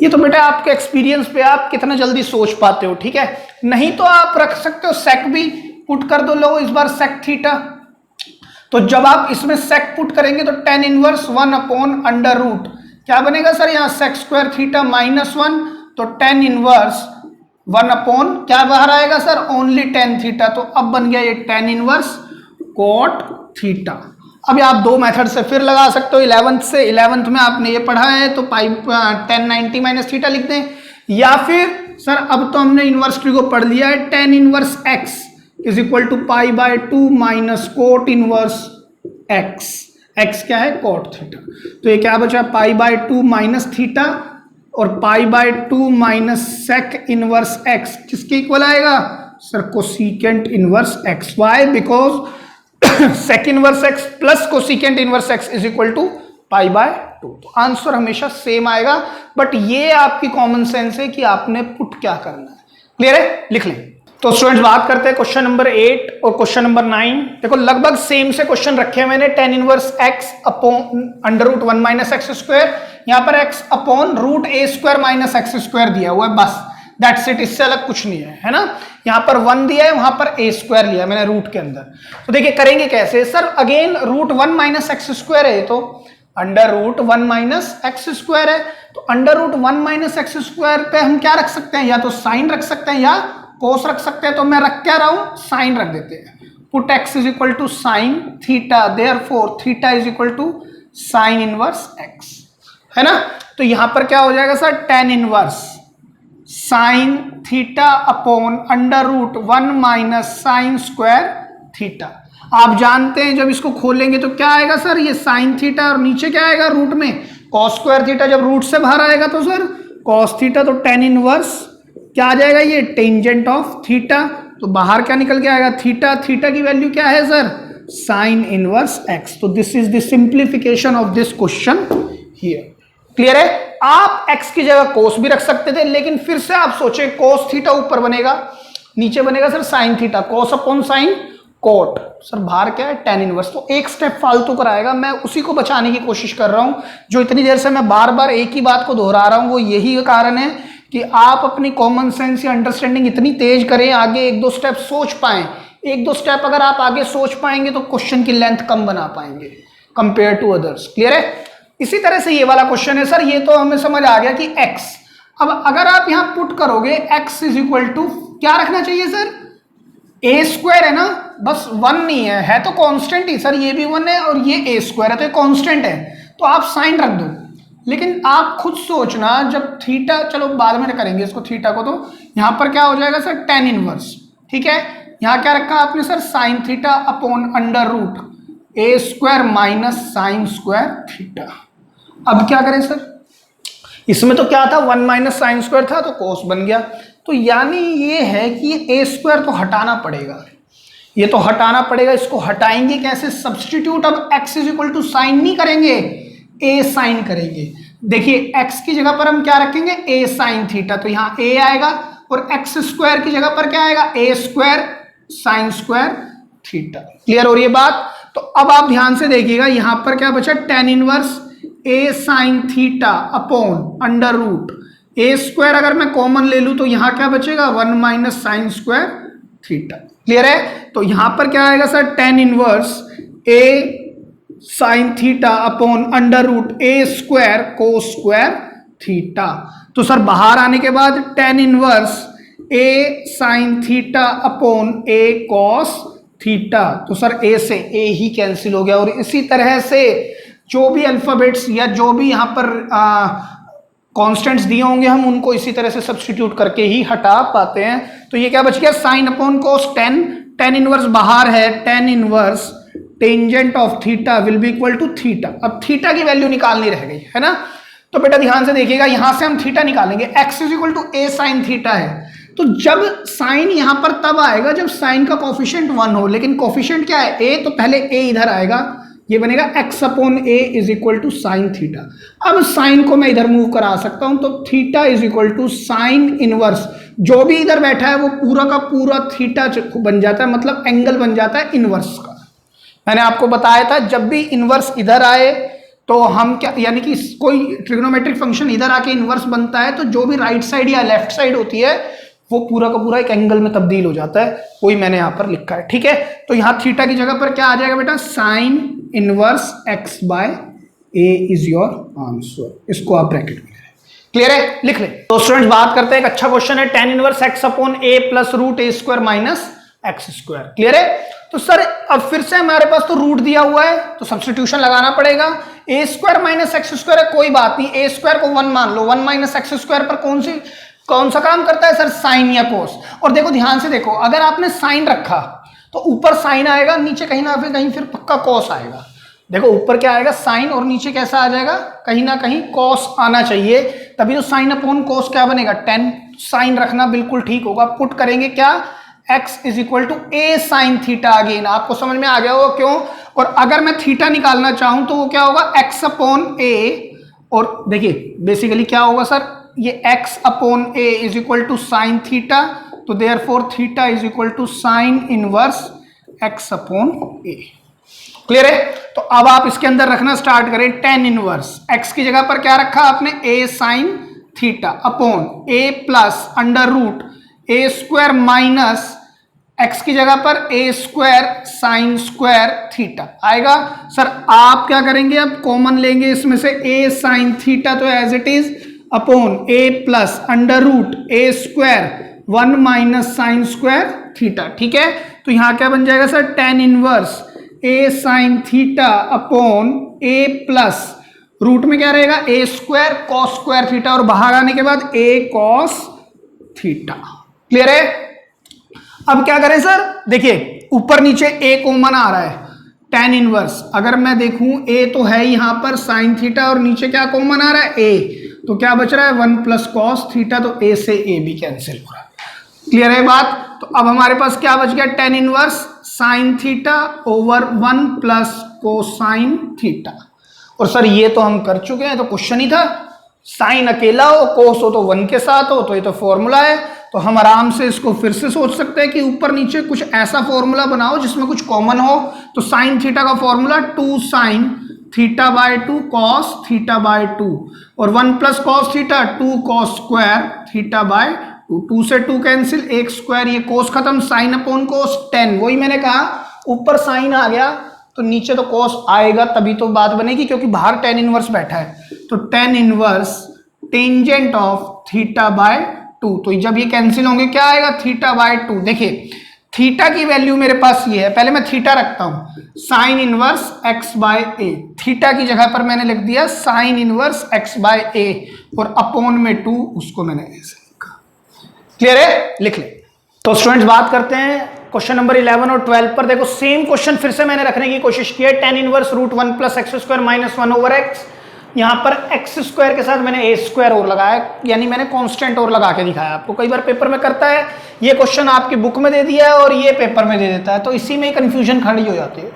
[SPEAKER 1] ये तो बेटा आपके एक्सपीरियंस पे आप कितना जल्दी सोच पाते हो, ठीक है। नहीं तो आप रख सकते हो सेक भी पुट कर दो, लो इस बार सेक थीटा। तो जब आप इसमें सेक पुट करेंगे तो tan inverse 1 upon under root क्या बनेगा सर, यहाँ सेक स्क्वायर थीटा माइनस 1, तो tan इनवर्स 1 अपॉन क्या बाहर आएगा सर, ओनली tan थीटा। तो अब बन गया ये tan इनवर्स कोट थीटा। अभी आप दो मेथड से फिर लगा सकते हो, 11th में आपने ये पढ़ा है तो पाई tan 90 माइनस थीटा लिख दें, या फिर सर अब तो हमने इनवर्स ट्री को पढ़ लिया है, tan inverse x is equal to π/2 minus cot inverse x। x क्या है, कोट थीटा। तो ये क्या बचा, π/2 माइनस थीटा और π/2 माइनस सेक इनवर्स x, किसके इक्वल आएगा sir, cosecant inverse x। Why, because sec inverse x plus cosecant inverse x is equal to π/2। तो आंसर हमेशा सेम आएगा, बट ये आपकी कॉमन सेंस है कि आपने पुट क्या करना है। क्लियर है, लिख लें। तो स्टूडेंट्स बात करते हैं क्वेश्चन नंबर 8 और क्वेश्चन नंबर 9। देखो लगभग सेम से क्वेश्चन रखे हैं मैंने, tan inverse x upon under root 1 minus x square, यहाँ पर x upon root a square minus x square दिया हुआ है, बस दैट्स इट, इससे अलग कुछ नहीं है ना। यहाँ पर 1 दिया है, वहां पर a स्क्वायर लिया मैंने रूट के अंदर। तो देखिए करेंगे कैसे sir, again root 1 minus x square है, तो under root 1 minus x square है, तो under root 1 minus x square पे हम क्या रख सकते हैं, या तो साइन रख सकते हैं या कोस रख सकते हैं। तो मैं रख क्या रहा हूं, साइन रख देते हैं। Put x is equal to sine theta, therefore theta is equal to sine inverse x, है ना। तो यहां पर क्या हो जाएगा sir, tan inverse sine theta upon under root 1 minus sine square theta. आप जानते हैं जब इसको खोलेंगे तो क्या आएगा सर, ये साइन थीटा, और नीचे क्या आएगा रूट में कॉस स्क्वायर थीटा। जब रूट से बाहर आएगा तो सर कॉस थीटा, तो tan इनवर्स क्या आ जाएगा, ये टेंजेंट ऑफ थीटा। तो बाहर क्या निकल के आएगा, थीटा। थीटा की वैल्यू क्या है सर, साइन इनवर्स एक्स। तो this is the simplification of this question here. Clear है। आप x की जगह कोस भी रख सकते थे, लेकिन फिर से आप सोचे कोस थीटा ऊपर बनेगा, नीचे बनेगा sir sine theta, cos upon sine cot, sir बाहर क्या है tan इनवर्स। तो एक स्टेप फालतू कराएगा, मैं उसी को बचाने की कोशिश कर रहा हूं। जो इतनी देर से मैं बार बार एक ही बात को दोहरा रहा हूं, वो यही कारण है कि आप अपनी कॉमन सेंस या अंडरस्टैंडिंग इतनी तेज करें, आगे एक दो स्टेप सोच पाएं। एक दो स्टेप अगर आप आगे सोच पाएंगे तो क्वेश्चन की लेंथ कम बना पाएंगे कंपेयर टू अदर्स। क्लियर है। इसी तरह से ये वाला क्वेश्चन है सर, ये तो हमें समझ आ गया कि x, अब अगर आप यहां पुट करोगे x इज इक्वल टू क्या रखना चाहिए सर, a स्क्वायर है ना, बस 1 नहीं है तो कांस्टेंट ही सर, ये भी 1 है और ये a स्क्वायर है तो ये कांस्टेंट है, तो आप साइन रख दो। लेकिन आप खुद सोचना जब थीटा, चलो बाद में करेंगे इसको थीटा को, तो यहां पर क्या हो जाएगा सर, tan इनवर्स, ठीक है। यहां क्या रखा आपने sir, sine theta upon under root a square minus sine square theta. अब क्या करें सर, इसमें तो क्या था 1 माइनस साइन स्क्वायर था तो कोस बन गया, तो यानी ये है कि a स्क्वायर तो हटाना पड़ेगा, ये तो हटाना पड़ेगा। इसको हटाएंगे कैसे, सब्सटीट्यूट। अब x is equal to sine नहीं करेंगे, a साइन करेंगे। देखिए x की जगह पर हम क्या रखेंगे, a साइन थीटा, तो यहाँ a आएगा, और x स्क्वायर की जगह पर क्या आएगा, a square sine square theta. Clear हो रही है बात। तो अब आप ध्यान से देखिएगा, यहां पर क्या बचा, tan inverse a sine theta upon under root a square, अगर मैं कॉमन ले लूं तो यहां क्या बचेगा, 1 minus sine square theta. Clear है। तो यहां पर क्या आएगा sir, tan inverse a sine theta upon under root a square cos square theta. तो सर बाहर आने के बाद tan inverse a sine theta upon a cos theta, तो सर a से a ही कैंसिल हो गया। और इसी तरह से जो भी अल्फाबेट्स या जो भी यहाँ पर कॉन्स्टेंट्स दिए होंगे हम उनको इसी तरह से सब्स्टिट्यूट करके ही हटा पाते हैं। तो ये क्या बच गया, sine upon cos 10, tan inverse बाहर है, tan inverse tangent of theta will be equal to theta. अब थीटा की वैल्यू निकालनी रह गई है ना, तो बेटा ध्यान से देखिएगा, यहां से हम थीटा निकालेंगे। x is equal to a sine theta है, तो जब साइन यहां पर तब आएगा जब साइन का कोफिशिएंट 1 हो, लेकिन कोफिशिएंट क्या है a, तो पहले a इधर आएगा, ये बनेगा x upon a is equal to sine theta. अब साइन को मैं इधर मूव करा सकता हूं, तो theta is equal to sine inverse, जो भी इधर बैठा है वो पूरा का पूरा थीटा बन जाता है, मतलब एंगल बन जाता है इनवर्स का। मैंने आपको बताया था जब भी इनवर्स इधर आए तो हम क्या, यानी कि कोई ट्रिग्नोमेट्रिक फंक्शन इधर आके इनवर्स बनता है तो जो भी राइट साइड या लेफ्ट साइड होती है वो पूरा का पूरा एक एंगल में तब्दील हो जाता है, वही मैंने यहां पर लिखा है। ठीक है, तो यहां थीटा की जगह पर क्या आ जाएगा बेटा, sine inverse x by a is your answer. इसको आप ब्रैकेट में क्लियर है, लिख ले। तो स्टूडेंट्स बात करते हैं, एक अच्छा क्वेश्चन है, tan inverse x upon a plus root a square minus x square. Clear है, तो सर अब फिर से हमारे पास तो रूट दिया हुआ है तो सब्स्टिट्यूशन लगाना पड़ेगा। ए स्क्वायर माइनस एक्स स्क्वायर है, कोई बात नहीं, ए स्क्वायर को 1 मान लो, 1 माइनस एक्स स्क्वायर पर कौन सा काम करता है सर, साइन या कोस। और देखो ध्यान से देखो, अगर आपने साइन रखा तो ऊपर साइन आएगा, नीचे कहीं ना कहीं फिर पक्का कॉस आएगा। देखो ऊपर क्या आएगा साइन, और नीचे कैसा आ जाएगा, कहीं ना कहीं कॉस आना चाहिए, तभी तो साइन अपॉन कॉस क्या बनेगा 10। साइन रखना बिल्कुल ठीक होगा, पुट करेंगे क्या, x is equal to a sine theta. Again आपको समझ में आ गया होगा क्यों। और अगर मैं थीटा निकालना चाहूं तो वो क्या होगा, x अपॉन ए, और देखिए बेसिकली क्या होगा सर, ये x upon a is equal to sine theta, तो therefore theta is equal to sine inverse x upon a. Clear है, तो अब आप इसके अंदर रखना स्टार्ट करें, tan इनवर्स x की जगह पर क्या रखा आपने, a sine theta upon a plus under root a square minus x की जगह पर a square sine square theta आएगा। सर आप क्या करेंगे, अब कॉमन लेंगे इसमें से a साइन थीटा, तो as it is upon a plus under root a square 1 minus sine square theta. ठीक है, तो यहां क्या बन जाएगा sir, tan inverse a sine theta upon a plus root में क्या रहेगा, a square cos square theta, और बाहर आने के बाद a कॉस थीटा। क्लियर है, अब क्या करें सर, देखिए ऊपर नीचे a कॉमन आ रहा है, tan इनवर्स अगर मैं देखूं a तो है यहां पर साइन थीटा, और नीचे क्या कॉमन आ रहा है a, तो क्या बच रहा है 1 प्लस कॉस थीटा, तो a से a भी कैंसिल हो रहा है। क्लियर है बात, तो अब हमारे पास क्या बच गया, tan inverse sine theta over 1 plus cosine theta. और सर ये तो हम कर चुके हैं, तो क्वेश्चन ही था, साइन अकेला हो कोस हो तो 1 के साथ हो, तो ये तो फॉर्मूला है, तो हम आराम से इसको फिर से सोच सकते हैं कि ऊपर नीचे कुछ ऐसा फॉर्मूला बनाओ जिसमें कुछ कॉमन हो। तो साइन थीटा का formula 2 sine theta by 2 cos theta by 2, और 1 plus cos theta 2 cos square theta by 2, 2 से 2 कैंसिल, 1 स्क्वायर, ये कोस खत्म, साइन अपॉन कोस 10। वही मैंने कहा ऊपर साइन आ गया तो नीचे तो कोस आएगा, तभी तो बात बनेगी, क्योंकि बाहर tan इनवर्स बैठा है, तो tan inverse tangent of theta by 2, तो जब ये कैंसिल होंगे क्या आएगा, थीटा बाय 2। देखिए थीटा की वैल्यू मेरे पास ये है, पहले मैं थीटा रखता हूं, sign inverse x by A, theta की जगह पर मैंने लिख दिया साइन इनवर्स x बाय ए, और अपॉन में 2, उसको मैंने ऐसे लिखा। क्लियर है, लिख ले। तो स्टूडेंट्स बात करते हैं क्वेश्चन नंबर 11 और 12 पर। देखो सेम क्वेश्चन फिर से मैंने रखने की कोशिश की है, tan inverse root 1 plus x square minus 1 over x, यहां पर एक्स स्क्वायर के साथ मैंने ए स्क्वायर और लगाया, यानी मैंने कांस्टेंट और लगा के दिखाया आपको। कई बार पेपर में करता है, ये क्वेश्चन आपकी बुक में दे दिया है और ये पेपर में दे देता है, तो इसी में कंफ्यूजन खड़ी हो जाती है।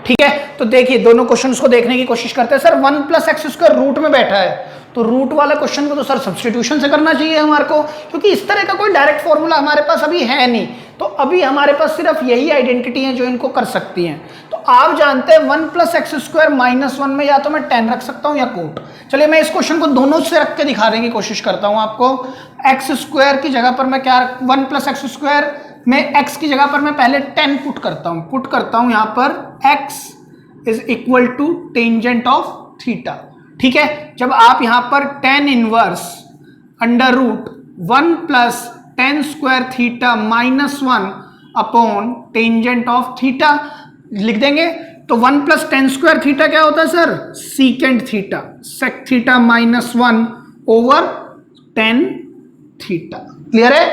[SPEAKER 1] ठीक है, तो देखिए दोनों क्वेश्चन को देखने की कोशिश करते हैं। Sir 1 plus x square root में बैठा है, तो रूट वाला क्वेश्चन को तो सर सब्स्टिट्यूशन से करना चाहिए हमारे को, क्योंकि इस तरह का कोई डायरेक्ट फॉर्मूला हमारे पास अभी है नहीं, तो अभी हमारे पास सिर्फ यही आइडेंटिटी है जो इनको कर सकती हैं। तो आप जानते हैं 1 प्लस एक्स स्क्वायर माइनस 1 में या तो मैं 10 रख सकता हूं या कोट। चलिए मैं इस क्वेश्चन को दोनों से रख के दिखाने की कोशिश करता हूं आपको। एक्स स्क्वायर की जगह पर मैं क्या, 1 प्लस एक्स स्क्वायर में एक्स की जगह पर मैं पहले 10 पुट करता हूं यहां पर x is equal to tangent of theta. ठीक है, जब आप यहां पर tan inverse under root 1 plus tan square theta minus 1 upon tangent of theta लिख देंगे, तो 1 प्लस टेन स्क्वायर थीटा क्या होता है sir, secant theta, sec theta minus 1 over tan theta. Clear है,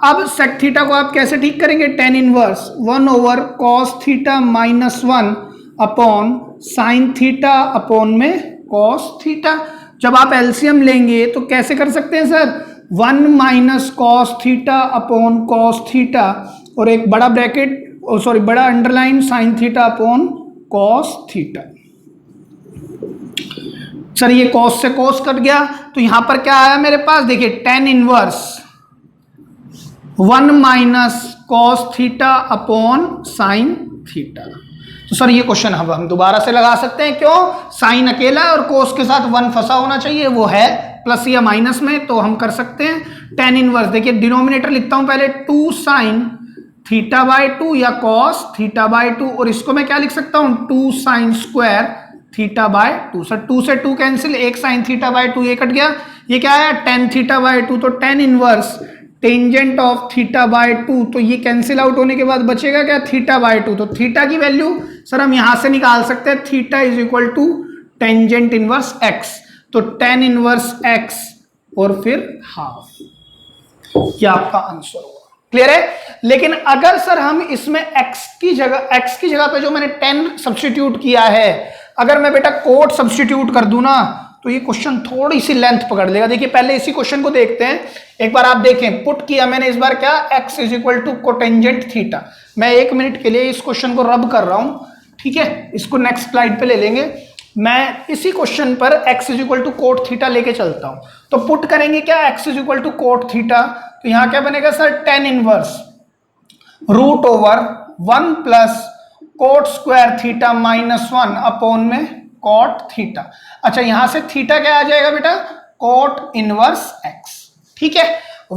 [SPEAKER 1] अब सेक थीटा को आप कैसे ठीक करेंगे, tan inverse 1 over cos theta minus 1 upon sine theta upon में कॉस थीटा। जब आप एलसीएम लेंगे तो कैसे कर सकते हैं sir, 1 minus cos theta upon cos theta और एक बड़ा ब्रैकेट सॉरी बड़ा underline sine theta upon cos theta. Sir ये कॉस से कॉस कट गया तो यहां पर क्या आया मेरे पास, देखिए ten inverse 1 minus cos theta upon sine theta. तो सर ये क्वेश्चन अब हम दोबारा से लगा सकते हैं, क्यों, साइन अकेला है और कोस के साथ 1 फंसा होना चाहिए, वो है प्लस या माइनस में, तो हम कर सकते हैं टेन इनवर्स। देखिए डिनोमिनेटर लिखता हूं पहले 2 साइन थीटा बाय 2 या कॉस थीटा बाय 2 और इसको मैं क्या लिख सकता हूं 2 sine square theta by 2। Sir 2 से 2 कैंसिल, एक साइन थीटा बाय 2 ये कट गया, ये क्या आया टेन थीटा बाय 2, तो tan inverse tangent of theta by 2, तो ये कैंसिल आउट होने के बाद बचेगा क्या थीटा बाय 2। तो थीटा की वैल्यू सर हम यहां से निकाल सकते हैं, theta is equal to tangent inverse x, तो टेन इनवर्स एक्स और फिर हाफ, ये आपका आंसर होगा। क्लियर है। लेकिन अगर सर हम इसमें x की जगह पे जो मैंने 10 सब्स्टिट्यूट किया है, अगर मैं बेटा कोट सब्स्टिट्यूट कर दूं ना तो ये क्वेश्चन थोड़ी सी लेंथ पकड़ लेगा। देखिए पहले इसी क्वेश्चन को देखते हैं, एक बार आप देखें, पुट किया मैंने इस बार क्या, x is equal to cotangent theta. मैं 1 मिनट के लिए इस क्वेश्चन को रब कर रहा हूं, ठीक है, इसको नेक्स्ट स्लाइड पे ले लेंगे। मैं इसी क्वेश्चन पर x is equal to cot theta लेके चलता हूं, तो पुट करेंगे क्या x is equal to cot theta, तो यहां क्या बनेगा sir tan inverse root over 1 plus cot square theta minus 1 upon में कॉट थीटा। अच्छा यहां से थीटा क्या आ जाएगा बेटा, कोट इनवर्स x, ठीक है।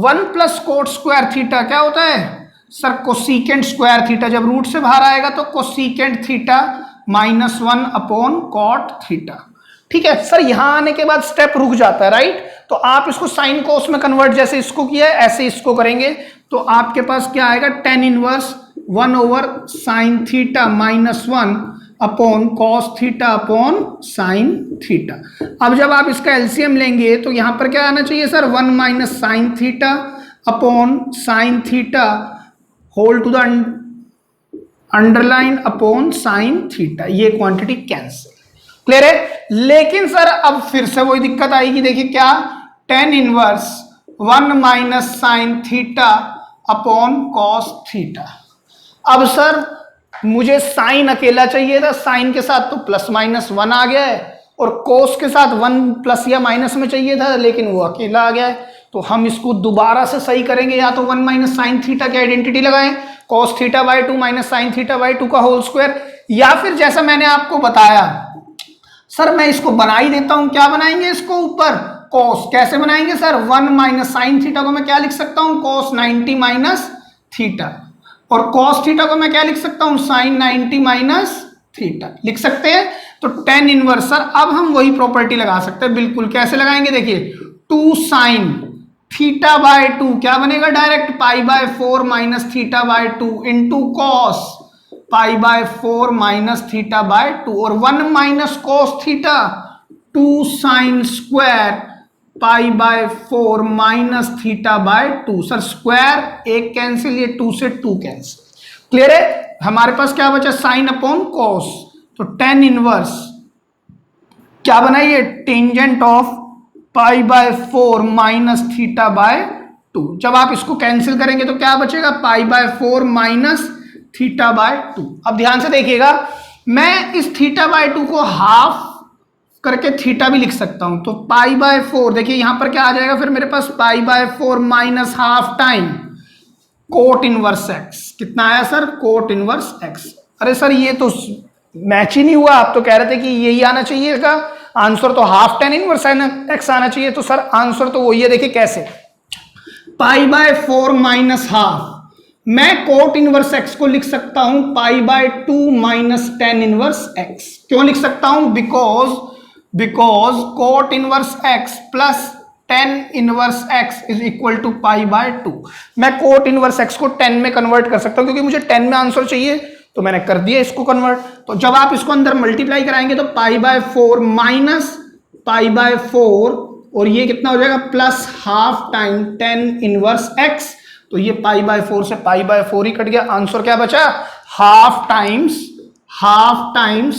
[SPEAKER 1] 1 प्लस कोट स्क्वायर थीटा क्या होता है सर, कोसीकेंट स्क्वायर थीटा, जब रूट से बाहर आएगा तो cosecant theta minus 1 upon cot theta, ठीक है। सर यहां आने के बाद स्टेप रुक जाता है, राइट, तो आप इसको साइन कोस में कन्वर्ट जैसे इसको किया है ऐसे इसको करेंगे, तो आपके पास क्या आएगा tan inverse 1 over sine theta minus 1 upon cos theta upon sine theta. अब जब आप इसका एलसीएम लेंगे तो यहां पर क्या आना चाहिए sir, 1 minus sine theta upon sine theta whole to the underline upon sine theta, ये क्वांटिटी कैंसिल। क्लियर है। लेकिन सर अब फिर से वही दिक्कत आएगी, देखिए क्या, ten inverse 1 minus sine theta upon cos theta. अब सर मुझे साइन अकेला चाहिए था, साइन के साथ तो प्लस माइनस 1 आ गया है, और कोस के साथ 1 प्लस या माइनस में चाहिए था लेकिन वो अकेला आ गया है, तो हम इसको दोबारा से सही करेंगे, या तो 1 माइनस साइन थीटा की आइडेंटिटी लगाएं, cos theta by 2 minus sine theta by 2 का होल स्क्वायर, या फिर जैसा मैंने आपको बताया सर मैं इसको बना ही देता हूं, क्या बनाएंगे इसको ऊपर कॉस, कैसे बनाएंगे सर, 1 माइनस साइन थीटा को मैं क्या लिख सकता हूं कॉस 90 माइनस थीटा, और कॉस थीटा को मैं क्या लिख सकता हूं साइन 90 माइनस थीटा लिख सकते हैं। तो टेन इनवर्स सर अब हम वही प्रॉपर्टी लगा सकते हैं, बिल्कुल कैसे लगाएंगे, देखिए 2 साइन थीटा बाय 2 क्या बनेगा direct pi by 4 minus theta by 2 into cos pi by 4 minus theta by 2, और 1 minus cos theta 2 sine square pi by 4 minus theta by 2। Sir square एक कैंसिल, ये 2 से 2 कैंसिल। क्लियर है। हमारे पास क्या बचा साइन अपॉन कॉस, तो tan inverse क्या बनाइए tangent of pi by 4 minus theta by 2। जब आप इसको कैंसिल करेंगे तो क्या बचेगा पाई बाय 4 माइनस थीटा बाय 2। अब ध्यान से देखिएगा, मैं इस थीटा बाय 2 को हाफ करके थीटा भी लिख सकता हूं, तो पाई बाय 4 देखिए यहां पर क्या आ जाएगा फिर मेरे पास pi by 4 minus half time cot inverse x. कितना आया सर कोट इनवर्स एक्स। अरे सर ये तो मैच ही नहीं हुआ, आप तो कह रहे थे कि यही आना चाहिए का आंसर, तो हाफ टेन इनवर्स एक्स आना चाहिए, तो सर आंसर तो वही है। देखिए कैसे, पाई बाय 4 माइनस हाफ, मैं कोट इनवर्स एक्स को लिख सकता हूं pi by 2 minus tan inverse x. क्यों लिख सकता हूं, because cot inverse x plus tan inverse x is equal to pi by 2। मैं कोट इनवर्स एक्स को 10 में कन्वर्ट कर सकता हूं क्योंकि मुझे 10 में आंसर चाहिए, तो मैंने कर दिया इसको कन्वर्ट। तो जब आप इसको अंदर मल्टीप्लाई कराएंगे तो pi by 4 minus pi by 4, और ये कितना हो जाएगा plus half time 10 inverse x, तो ये पाई बाय 4 से पाई बाय 4 ही कट गया, आंसर क्या बचा half times half times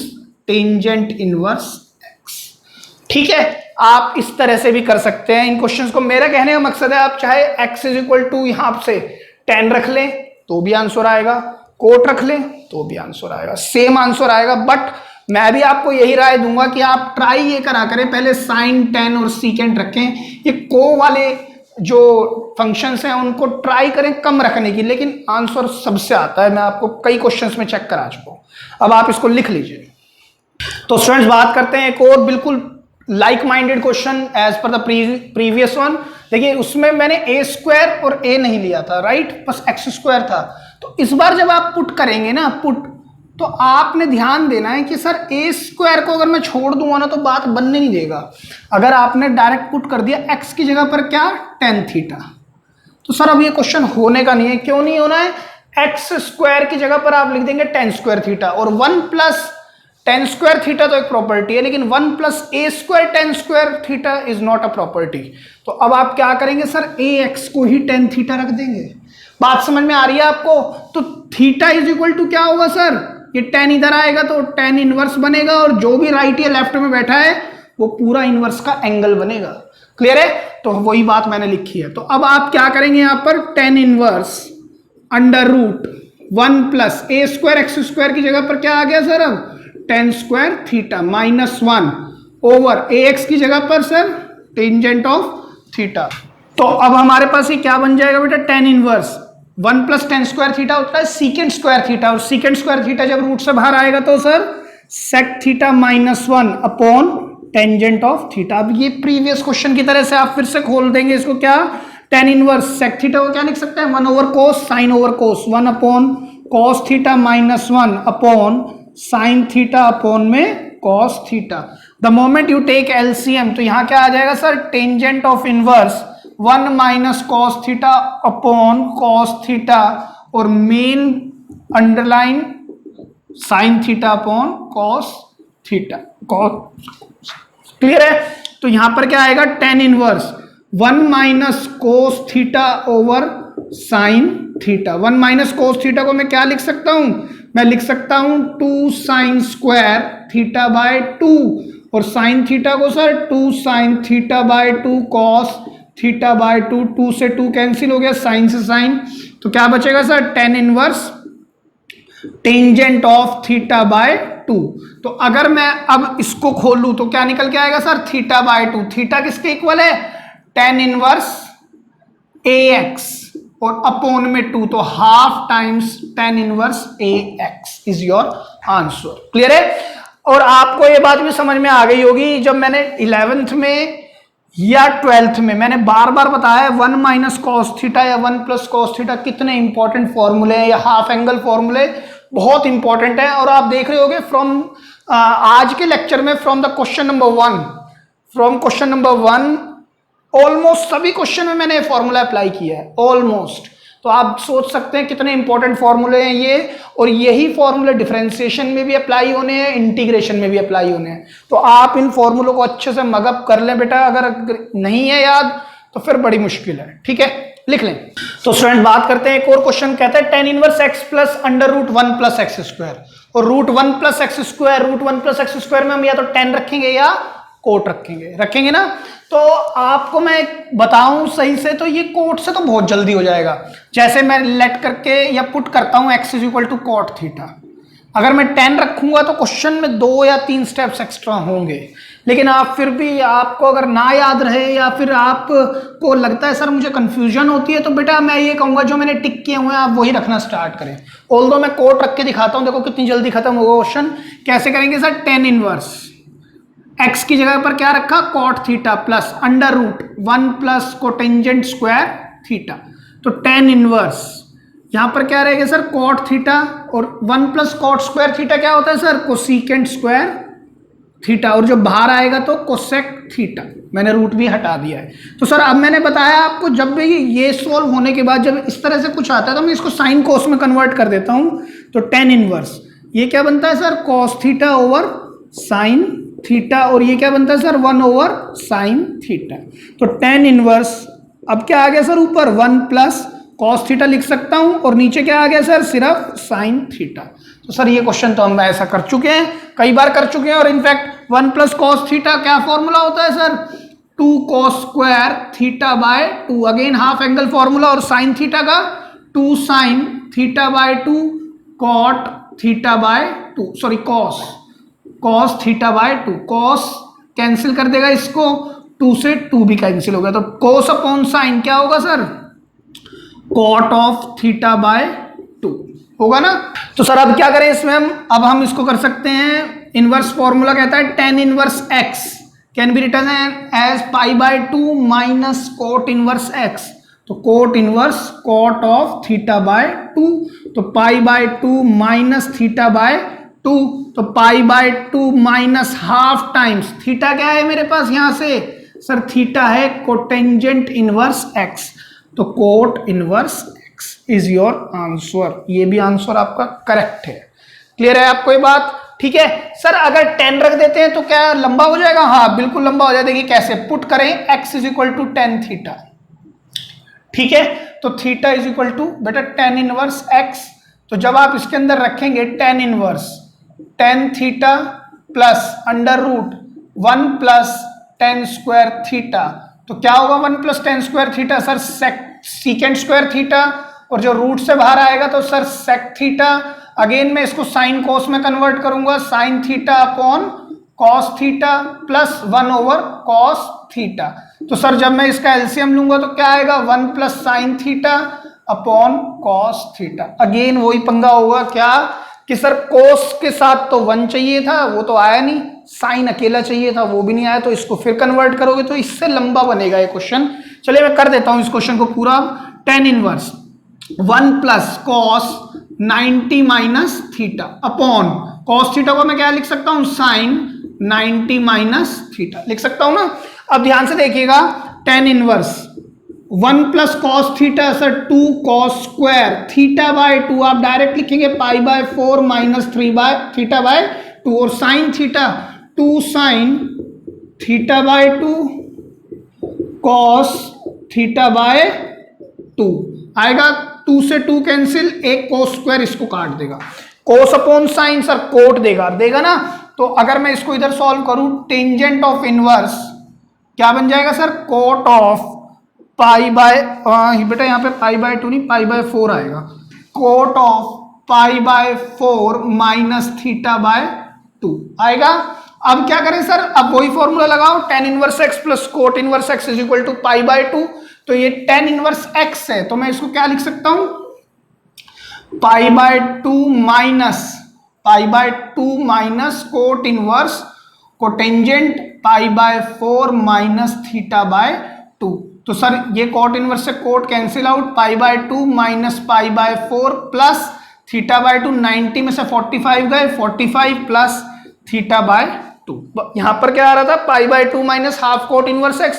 [SPEAKER 1] tangent inverse x. ठीक है, आप इस तरह से भी कर सकते हैं इन क्वेश्चंस को। मेरा कहने का मकसद है आप चाहे x इज इक्वल टू यहां से 10 रख लें तो भी आंसर आएगा, कोट रख लें तो भी आंसर आएगा, सेम आंसर आएगा। बट मैं भी आपको यही राय दूंगा कि आप ट्राई ये करा करें, पहले साइन 10 और सीकेंट रखें। ये को वाले जो फंक्शंस हैं उनको ट्राई करें कम रखने की, लेकिन आंसर सबसे आता है। मैं आपको कई क्वेश्चंस में चेक करा चुका हूं। अब आप इसको लिख लीजिए। तो स्टूडेंट्स बात करते हैं एक और बिल्कुल like minded question as per the previous one. देखिए उसमें मैंने ए स्क्वायर और ए नहीं लिया था, राइट, बस एक्स स्क्वायर था। तो इस बार जब आप पुट करेंगे ना, पुट, तो आपने ध्यान देना है कि सर ए स्क्वायर को अगर मैं छोड़ दूंगा ना तो बात बनने नहीं देगा। अगर आपने डायरेक्ट पुट कर दिया एक्स की जगह पर क्या, टेन थीटा, तो सर अब ये क्वेश्चन होने का नहीं है। क्यों नहीं होना है? एक्स स्क्वायर की जगह पर आप लिख देंगे टेन स्क्वायर थीटा, और one plus tan square theta तो एक प्रॉपर्टी है, लेकिन one plus a square tan square theta is not a property. तो अब आप क्या करेंगे सर, ए एक्स को ही टेन थीटा रख देंगे। बात समझ में आ रही है आपको? तो थीटा इज इक्वल टू क्या होगा सर, ये टेन इधर आएगा तो टेन इनवर्स बनेगा, और जो भी राइट या लेफ्ट में बैठा है वो पूरा इनवर्स का एंगल बनेगा। क्लियर है? तो वही बात मैंने लिखी है। तो अब आप क्या करेंगे यहां पर, tan inverse under root one plus a square x square की जगह पर क्या आ गया सर, अब tan square theta minus one over a x की जगह पर सर टेंजेंट ऑफ थीटा। तो अब हमारे पास ये क्या बन जाएगा बेटा, tan inverse one plus tan square theta होता है सीकेंड स्क्वायर थीटा, और सीकेंड स्क्वायर थीटा जब रूट से बाहर आएगा तो sir sec theta minus one upon tangent of theta. अब ये प्रीवियस क्वेश्चन की तरह से आप फिर से खोल देंगे इसको, क्या, टेन इनवर्स सेक थीटा को क्या लिख सकते हैं, one over cos sine over cos, one upon cos theta minus one upon sine theta upon में cos theta. The moment you take LCM तो यहां क्या आ जाएगा sir, tangent of inverse one minus cos theta upon cos theta, और मेन underline sine theta upon cos theta. Clear है? तो यहां पर क्या आएगा, tan inverse one minus cos theta over sine theta. One minus cos theta को मैं क्या लिख सकता हूं, मैं लिख सकता हूं two sine square theta by two, और साइन थीटा को sir two sine theta by two cos theta by two, two से टू कैंसिल हो गया, साइन से साइन, तो क्या बचेगा sir, tan inverse tangent of theta by two. तो अगर मैं अब इसको खोलूं तो क्या निकल के आएगा sir, theta by to. Theta किसके इक्वल है, टेन इनवर्स ए एक्स और अपॉन में टू, तो half times tan inverse A x is your answer. Clear है? और आपको ये बात भी समझ में आ गई होगी, जब मैंने 11th में या 12th में मैंने बार बार बताया वन माइनस कॉस थीटा या वन प्लस कॉस थीटा कितने इंपॉर्टेंट फॉर्मूले हैं, या हाफ एंगल फॉर्मूले बहुत इंपॉर्टेंट है। और आप देख रहे होगे फ्रॉम आज के लेक्चर में from question number one almost सभी क्वेश्चन में मैंने फॉर्मूला अप्लाई किया है, ऑलमोस्ट। तो आप सोच सकते हैं कितने इंपॉर्टेंट फॉर्मूले हैं ये, और यही फॉर्मूले डिफरेंशिएशन में भी अप्लाई होने हैं, इंटीग्रेशन में भी अप्लाई होने हैं। तो आप इन फॉर्मूलों को अच्छे से मगअप कर लें बेटा, अगर नहीं है याद तो फिर बड़ी मुश्किल है। ठीक है, लिख लें। तो स्टूडेंट बात करते हैं एक और क्वेश्चन, कहता है tan inverse x plus under root one plus x square, और root one plus x square में हम या तो 10 रखेंगे या कोट रखेंगे ना। तो आपको मैं बताऊं सही से, तो ये कोट से तो बहुत जल्दी हो जाएगा। जैसे मैं लेट करके या पुट करता हूं x is equal to cot theta, अगर मैं 10 रखूंगा तो क्वेश्चन में 2 या 3 स्टेप्स एक्स्ट्रा होंगे। लेकिन आप फिर भी, आपको अगर ना याद रहे या फिर आपको लगता है सर मुझे कंफ्यूजन होती है, तो बेटा मैं ये कहूंगा जो मैंने टिक किए हुए हैं आप वही रखना स्टार्ट करें। ऑल्दो मैं कोट रख के दिखाता हूं, देखो कितनी जल्दी खत्म होगा क्वेश्चन। कैसे करेंगे सर, टेन इनवर्स एक्स की जगह पर क्या रखा, cot theta plus under root one plus cotangent square theta, तो टेन इनवर्स यहां पर क्या रहेगा सर, कॉट थीटा, और one plus cot square theta क्या होता है सर, कोसेकेंट स्क्वायर थीटा, और जो बाहर आएगा तो कोसेक थीटा। मैंने रूट भी हटा दिया है। तो सर अब मैंने बताया आपको, जब भी ये सोल्व होने के बाद जब इस तरह से कुछ आता है तो मैं इसको साइन कोस में कन्वर्ट कर देता हूं। तो टेन इनवर्स ये क्या बनता है sir, cos theta over sine theta, और ये क्या बनता है सर, 1 ओवर साइन थीटा। तो टेन इनवर्स अब क्या आ गया सर ऊपर, 1 प्लस कॉस थीटा लिख सकता हूं और नीचे क्या आ गया सर, सिर्फ साइन थीटा। तो सर ये क्वेश्चन तो हम ऐसा कर चुके हैं, कई बार कर चुके हैं। और इनफैक्ट 1 प्लस कॉस थीटा क्या फॉर्मूला होता है sir, 2 cos square theta by 2, again half angle formula. और साइन थीटा का 2 sine theta by 2 cot theta by 2, sorry cos theta by 2। Cos cancel कर देगा इसको, 2 से 2 भी कैंसिल हो गया, तो कॉस अपॉन साइन क्या होगा sir, cot of theta by 2 होगा ना। तो सर अब क्या करें इसमें अब हम इसको कर सकते हैं, इनवर्स फॉर्मूला कहता है tan inverse x can be written as pi by 2 minus cot inverse x। तो cot inverse cot of theta by 2, तो pi by 2 minus theta by 2, तो pi by 2 minus half times theta क्या है मेरे पास यहां से सर, थीटा है कोटेंजेंट इनवर्स x, तो cot inverse x is your answer. ये भी आंसर आपका करेक्ट है। क्लियर है आपको ये बात? ठीक है सर, अगर 10 रख देते हैं तो क्या लंबा हो जाएगा? हाँ बिल्कुल लंबा हो जाएगा। देखिए कैसे पुट करें, x is equal to tan theta, ठीक है, तो थीटा इज इक्वल टू बेटा tan इनवर्स x। तो जब आप इसके अंदर रखेंगे tan inverse tan theta plus under root 1 plus tan square theta, तो क्या होगा 1 plus tan square theta sir, secant square theta, और जो रूट से बाहर आएगा तो सर सेक थीटा। अगेन मैं इसको साइन कोस में कन्वर्ट करूंगा, sign theta upon cos theta plus 1 over cos theta. तो सर जब मैं इसका एलसीएम लूंगा तो क्या आएगा, 1 plus sign theta upon cos theta. Again वही पंगा होगा क्या कि सर कोस के साथ तो 1 चाहिए था, वो तो आया नहीं, साइन अकेला चाहिए था, वो भी नहीं आया, तो इसको फिर कन्वर्ट करोगे तो इससे लंबा बनेगा ये क्वेश्चन। चलिए मैं कर देता हूं इस क्वेश्चन को पूरा। tan inverse 1 plus cos 90 minus theta upon cos theta को मैं क्या लिख सकता हूं, साइन 90 माइनस थीटा लिख सकता हूं ना। अब ध्यान से देखिएगा, tan inverse 1 plus cos theta sir 2 cos square theta by 2, आप डायरेक्ट लिखेंगे पाई by 4 minus 3 by theta by 2, और sine theta 2 sine theta by 2 cos theta by 2 आएगा, 2 से 2 कैंसिल, एक कोस स्क्वायर इसको काट देगा, cos upon sine sir cot देगा ना। तो अगर मैं इसको इधर सॉल्व करूं, टेंजेंट ऑफ इनवर्स क्या बन जाएगा sir, cot of pi by, बेटा यहाँ पे पाई बाय 2 नहीं पाई बाय 4 आएगा, cot of pi by 4 minus theta by 2 आएगा। अब क्या करें सर, अब वही फॉर्मूला लगाओ, tan inverse x plus cot inverse x is equal to pi by 2। तो ये tan इनवर्स x है, तो मैं इसको क्या लिख सकता हूं, pi by 2 minus cot inverse cotangent pi by 4 minus theta by 2। तो सर ये कोट इनवर्स से cot cancel out, pi by 2 minus pi by 4 plus theta by 2, 90 में से 45 गए, 45 प्लस थीटा बाय 2। यहां पर क्या आ रहा था, पाई by 2 minus half coat inverse x,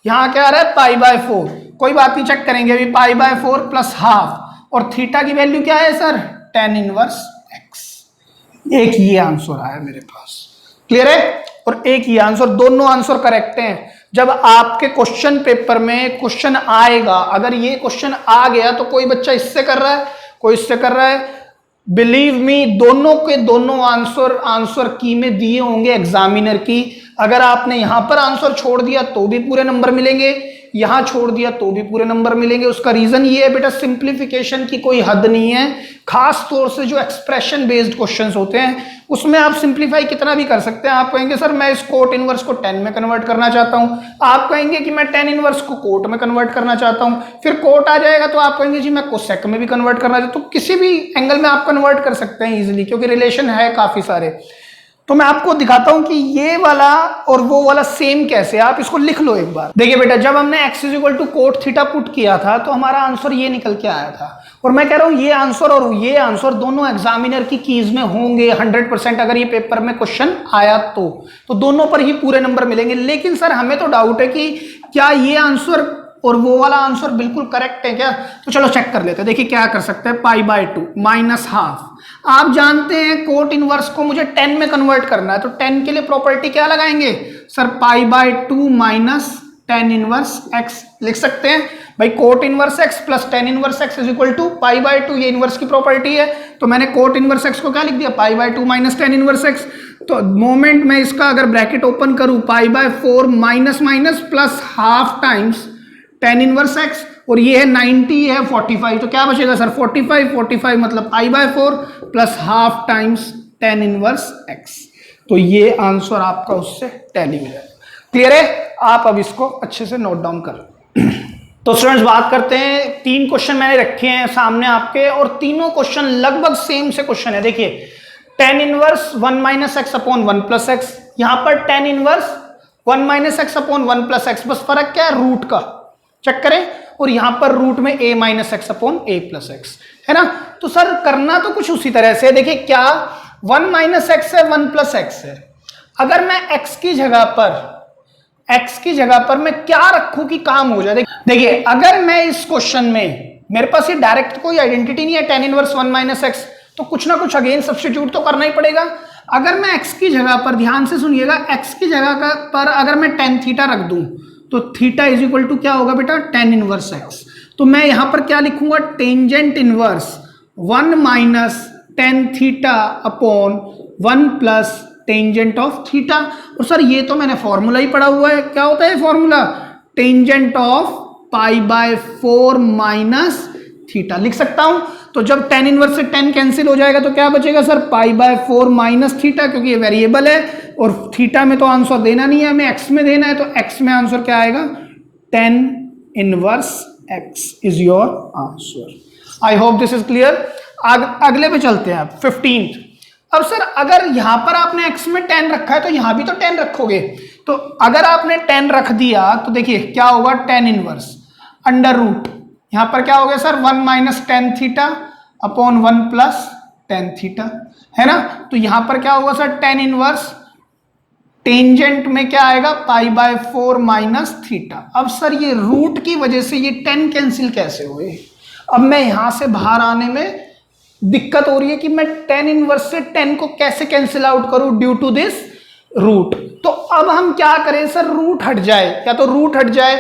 [SPEAKER 1] यहां क्या आ रहा है पाई बाय 4, कोई बात नहीं चेक करेंगे अभी, पाई बाय 4 प्लस हाफ, और थीटा की वैल्यू क्या है सर, tan इनवर्स x। एक ये आंसर आया मेरे पास, क्लियर है, और एक ये आंसर, दोनों आंसर करेक्ट हैं। जब आपके क्वेश्चन पेपर में क्वेश्चन आएगा, अगर ये क्वेश्चन आ गया तो कोई बच्चा इससे कर रहा है, कोई इससे कर रहा है, बिलीव मी दोनों के दोनों आंसर की में दिए होंगे एग्जामिनर की। अगर आपने यहां पर आंसर छोड़ दिया तो भी पूरे नंबर मिलेंगे, यहां छोड़ दिया तो भी पूरे नंबर मिलेंगे। उसका रीजन ये है बेटा, सिंप्लीफिकेशन की कोई हद नहीं है, खास तौर से जो एक्सप्रेशन बेस्ड क्वेश्चंस होते हैं उसमें आप सिंप्लीफाई कितना भी कर सकते हैं। आप कहेंगे सर मैं इस कोट इनवर्स को tan में कन्वर्ट करना चाहता हूं, आप कहेंगे कि मैं tan इनवर्स को कोट में कन्वर्ट करना चाहता हूं, फिर कोट आ जाएगा तो आप कहेंगे जी मैं कोसेक में भी कन्वर्ट करना चाहता हूं। तो किसी भी एंगल में आप कन्वर्ट कर सकते हैं इजीली, क्योंकि रिलेशन है काफी सारे। तो मैं आपको दिखाता हूं कि ये वाला और वो वाला सेम कैसे, आप इसको लिख लो एक बार। देखिए बेटा, जब हमने x is equal to cot theta put किया था तो हमारा आंसर ये निकल के आया था, और मैं कह रहा हूं ये आंसर और ये आंसर दोनों एग्जामिनर की कीज में होंगे 100%। अगर ये पेपर में क्वेश्चन आया तो दोनों पर ही पूरे नंबर मिलेंगे। लेकिन सर हमें तो डाउट है कि क्या ये आंसर और वो वाला आंसर बिल्कुल करेक्ट है क्या, तो चलो चेक कर लेते हैं। देखिए क्या कर सकते हैं, पाई बाय 2 माइनस हाफ, आप जानते हैं कोट इनवर्स को मुझे tan में कन्वर्ट करना है, तो tan के लिए प्रॉपर्टी क्या लगाएंगे sir, pi by 2 minus tan inverse x लिख सकते हैं। भाई cot inverse x plus tan inverse x is equal to pi by two, ये इनवर्स की प्रॉपर्टी है, तो मैंने कोट इनवर्स एक्स को क्या लिख दिया, पाई by to minus tan inverse x. तो मोमेंट में इसका अगर ब्रैकेट ओपन करूं, पाई by four minus minus plus half times ten inverse x, और ये है 90, ये है 45, तो क्या बचेगा सर 45 मतलब pi by four plus half times ten inverse x. तो ये आंसर आपका उससे टैली हो जाएगा। क्लियर है? आप अब इसको अच्छे से नोट डाउन कर। तो स्टूडेंट्स बात करते हैं, 3 क्वेश्चन मैंने रखे हैं सामने आपके, और तीनों क्वेश्चन लगभग सेम से क्वेश्चन है। देखिए ten inverse 1 minus x upon 1 plus x, यहां पर tan inverse 1 minus x upon 1 plus x, बस फर्क क्या है रूट का, चेक करें, और यहां पर रूट में a minus x upon a plus x है ना। तो सर करना तो कुछ उसी तरह से, देखिए क्या 1 माइनस एक्स है 1 प्लस एक्स है, अगर मैं x की जगह पर मैं क्या रखूं कि काम हो जाए। देखिए अगर मैं इस क्वेश्चन में, मेरे पास ये डायरेक्ट कोई आइडेंटिटी नहीं है टेन इनवर्स 1 माइनस एक्स, तो कुछ ना कुछ अगेन सब्स्टिट्यूट तो करना ही पड़ेगा। अगर मैं x की जगह पर, ध्यान से सुनिएगा, x की जगह पर अगर मैं टेन थीटा रख दूं तो थीटा इज इक्वल टू क्या होगा बेटा, टेन इनवर्स एक्स। तो मैं यहां पर क्या लिखूंगा, tangent inverse 1 minus tan theta upon 1 plus tangent of theta. और सर ये तो मैंने फॉर्मूला ही पढ़ा हुआ है, क्या होता है formula, tangent of pi by 4 minus theta लिख सकता हूं। तो जब टेन इनवर्स से टेन कैंसिल हो जाएगा तो क्या बचेगा sir, pi by 4 minus theta, क्योंकि ये वेरिएबल है और थीटा में तो आंसर देना नहीं है हमें, एक्स में देना है, तो एक्स में आंसर क्या आएगा, tan inverse x is your answer. I hope this is clear. अगले पे चलते हैं आप 15th। अब सर अगर यहां पर आपने x में 10 रखा है तो यहां भी तो 10 रखोगे, तो अगर आपने 10 रख दिया तो देखिए क्या होगा, टेन इनवर्स अंडर रूट, यहां पर क्या हो गया sir 1 minus tan theta upon 1 plus tan theta, है ना। तो यहां पर क्या होगा सर, टेन इनवर्स टेंजेंट में क्या आएगा, पाई बाय 4 माइनस थीटा। अब सर ये रूट की वजह से ये 10 कैंसिल कैसे हुए, अब मैं यहां से बाहर आने में दिक्कत हो रही है कि मैं टेन इनवर्स से 10 को कैसे कैंसिल आउट करूं ड्यू टू दिस रूट। तो अब हम क्या करें सर, रूट हट जाए, या तो रूट हट जाए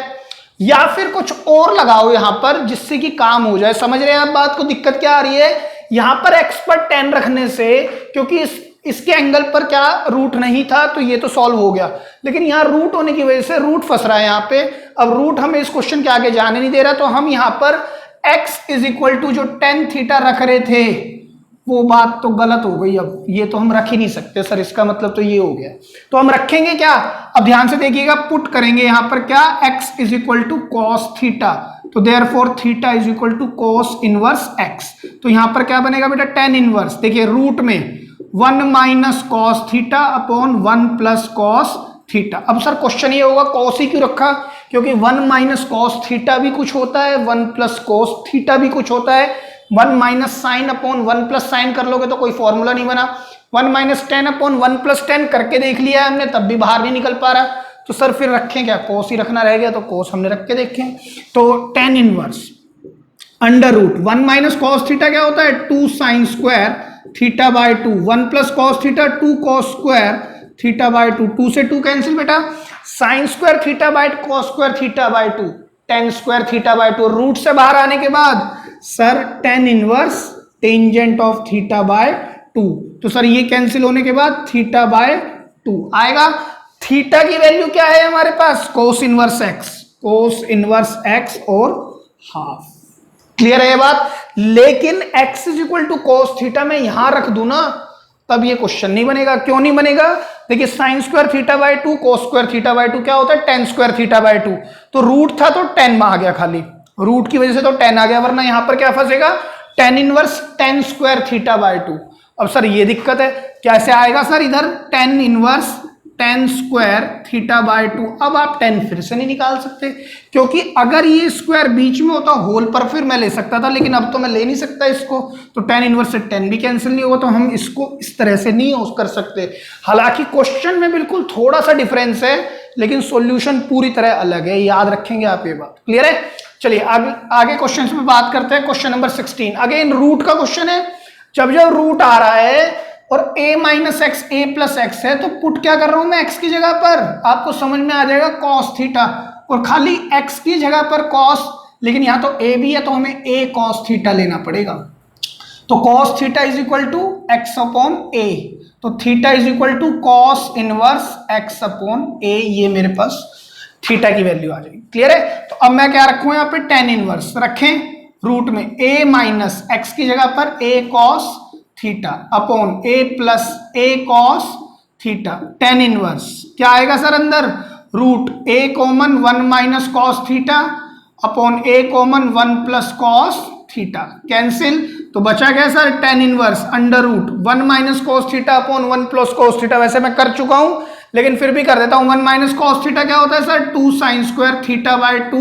[SPEAKER 1] या फिर कुछ और लगाओ यहां पर जिससे कि काम हो जाए। समझ रहे हैं आप बात को, दिक्कत क्या आ रही है, यहां पर x पर 10 रखने से, क्योंकि इसके एंगल पर क्या रूट नहीं था तो ये तो सॉल्व हो गया, लेकिन यहां रूट होने की वजह से रूट फंस रहा है यहां पे। अब रूट हमें इस क्वेश्चन के आगे जाने नहीं दे रहा, तो हम यहां पर x इज इक्वल टू जो टेन थीटा रख रहे थे वो बात तो गलत हो गई, अब ये तो हम रख ही नहीं सकते सर, इसका मतलब तो ये हो गया। तो हम रखेंगे क्या, अब ध्यान से देखिएगा, पुट करेंगे यहां पर क्या, x is equal to cos theta, तो therefore theta is equal to cos inverse x। तो यहां पर क्या बनेगा बेटा, टेन इनवर्स, देखिए रूट में 1 minus cos theta upon 1 plus cos theta. अब सर क्वेश्चन ये होगा कॉस ही क्यों रखा, क्योंकि 1 माइनस कॉस थीटा भी कुछ होता है, 1 प्लस कॉस थीटा भी कुछ होता है। 1 minus sine upon 1 plus sign कर लोगे तो कोई फॉर्मूला नहीं बना। 1 minus ten upon 1 plus ten करके देख लिया है हमने, तब भी बाहर नहीं निकल पा रहा, तो सर फिर रखें क्या, कोस ही रखना रह गया, तो कोस हमने रख के देखें। तो tan inverse under root 1 minus cos theta क्या होता है, 2 sine square theta by 2, 1 plus cos theta 2 cos square theta by 2, 2 से 2 कैंसिल बेटा, sine square theta by cos square theta by 2, tan square theta by 2। Root से बाहर आने के बाद sir tan inverse tangent of theta by 2, तो sir ये cancel होने के बाद थीटा बाय 2 आएगा। थीटा की वैल्यू क्या है हमारे पास, cos inverse x, cos inverse x और हाफ। क्लियर है ये बात, लेकिन x is equal to cos theta में यहां रख दूं ना, तब ये क्वेश्चन नहीं बनेगा। क्यों नहीं बनेगा, देखिए sine square theta by 2 cos square theta by 2 क्या होता है, टेन स्क्वायर थीटा बाय 2, तो रूट था तो 10 में आ गया, खाली रूट की वजह से तो 10 आ गया, वरना यहां पर क्या फंसेगा, tan inverse tan square theta by 2। अब सर ये दिक्कत है, कैसे आएगा सर, इधर ten inverse tan square theta by 2, अब आप 10 फिर से नहीं निकाल सकते, क्योंकि अगर ये स्क्वायर बीच में होता होल पर फिर मैं ले सकता था, लेकिन अब तो मैं ले नहीं सकता इसको, तो 10 इनवर्स से 10 भी कैंसिल नहीं होगा, तो हम इसको इस तरह से नहीं यूज कर सकते। हालांकि क्वेश्चन में बिल्कुल थोड़ा सा डिफरेंस है, लेकिन सॉल्यूशन पूरी तरह अलग है, याद रखेंगे आप ये बात। क्लियर है, चलिए आगे क्वेश्चन में बात करते हैं। क्वेश्चन नंबर 16 अगेन रूट का क्वेश्चन है। जब जब रूट आ रहा है और a minus x A plus x है, तो पुट क्या कर रहा हूं मैं x की जगह पर, आपको समझ में आ जाएगा cos थीटा, और खाली x की जगह पर cos लेकिन यहाँ तो ए भी है तो हमें ए कॉस थीटा लेना पड़ेगा। तो cos theta is equal to x upon a, तो theta is equal to cos inverse x upon a, ये मेरे पास थीटा की वैल्यू आ जाएगी। क्लियर है? तो अब मैं क्या रखूं यहाँ पे टेन इनवर्स रखें, रूट में ए माइनस एक्स की जगह पर a cos theta upon a plus a cos theta, tan inverse क्या आएगा सर अंदर, root a common one minus cos theta upon a common one plus cos theta, cancel, तो बचा क्या sir tan inverse under root one minus cos theta upon one plus cos theta. वैसे मैं कर चुका हूं लेकिन फिर भी कर देता हूं, वन माइनस कॉस थीटा क्या होता है sir, two sine square theta by two,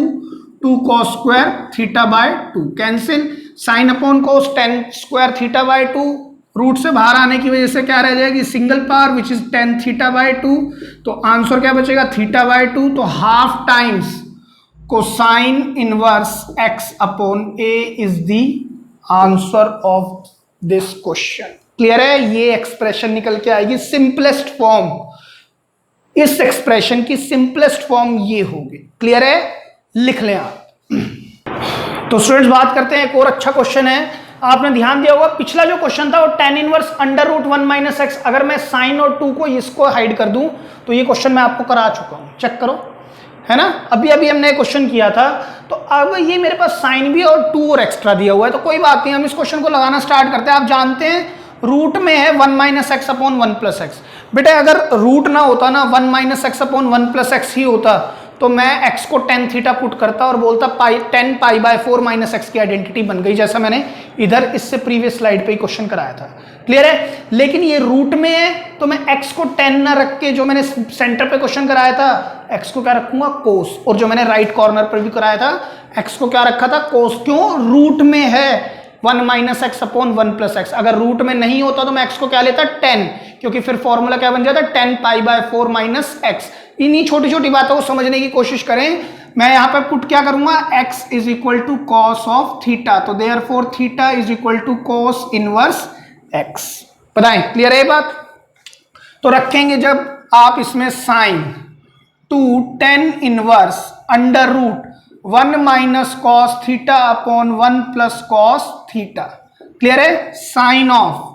[SPEAKER 1] two cos square theta by two, cancel, sine upon cos tan square theta by two, root से बाहर आने की वजह से क्या रह जाएगी single power which is tan theta by two, तो आंसर क्या बचेगा थीटा बाय टू, तो half times cosine inverse x upon a is the answer of this question. Clear है? ये एक्सप्रेशन निकल के आएगी सिंपलेस्ट फॉर्म, इस एक्सप्रेशन की सिंपलेस्ट फॉर्म ये होगी। क्लियर है? लिख लें आप। तो स्टूडेंट्स बात करते हैं, एक और अच्छा क्वेश्चन है, आपने ध्यान दिया होगा पिछला जो क्वेश्चन था वो tan inverse under root one minus x, अगर मैं साइन और टू को इसको हाइड कर दूं तो ये क्वेश्चन मैं आपको करा चुका हूं, चेक करो, है ना, अभी अभी हमने क्वेश्चन किया था। तो अब ये मेरे पास साइन भी और टू और एक्स्ट्रा दिया हुआ है, तो कोई बात नहीं, हम इस क्वेश्चन को लगाना स्टार्ट करते हैं। आप जानते हैं रूट में है one minus x upon one plus x, बेटा अगर रूट ना होता ना, one minus x upon one plus x ही होता, तो मैं एक्स को टेन थीटा पुट करता और बोलता pi tan pi by four minus x की आइडेंटिटी बन गई, जैसा मैंने इधर इससे प्रीवियस स्लाइड पे ही क्वेश्चन कराया था। क्लियर है? लेकिन ये रूट में है तो मैं एक्स को टेन ना रख के, जो मैंने सेंटर पे क्वेश्चन कराया था एक्स को क्या रखूंगा कोस, और जो मैंने राइट कॉर्नर पर भी कराया था एक्स को क्या रखा था कोस, क्यों, रूट में है one minus x upon one plus x, अगर रूट में नहीं होता तो मैं एक्स को क्या लेता टेन, क्योंकि फिर फॉर्मूला क्या बन जाता ten pi by four minus x. इन्हीं छोटी छोटी बातों को समझने की कोशिश करें। मैं यहां पे पुट क्या करूंगा, x is equal to cos of theta, तो therefore theta is equal to cos inverse x। बताएं क्लियर है बात? तो रखेंगे जब आप इसमें sine two tan inverse under root one minus cos theta upon one plus cos theta. Clear है? साइन ऑफ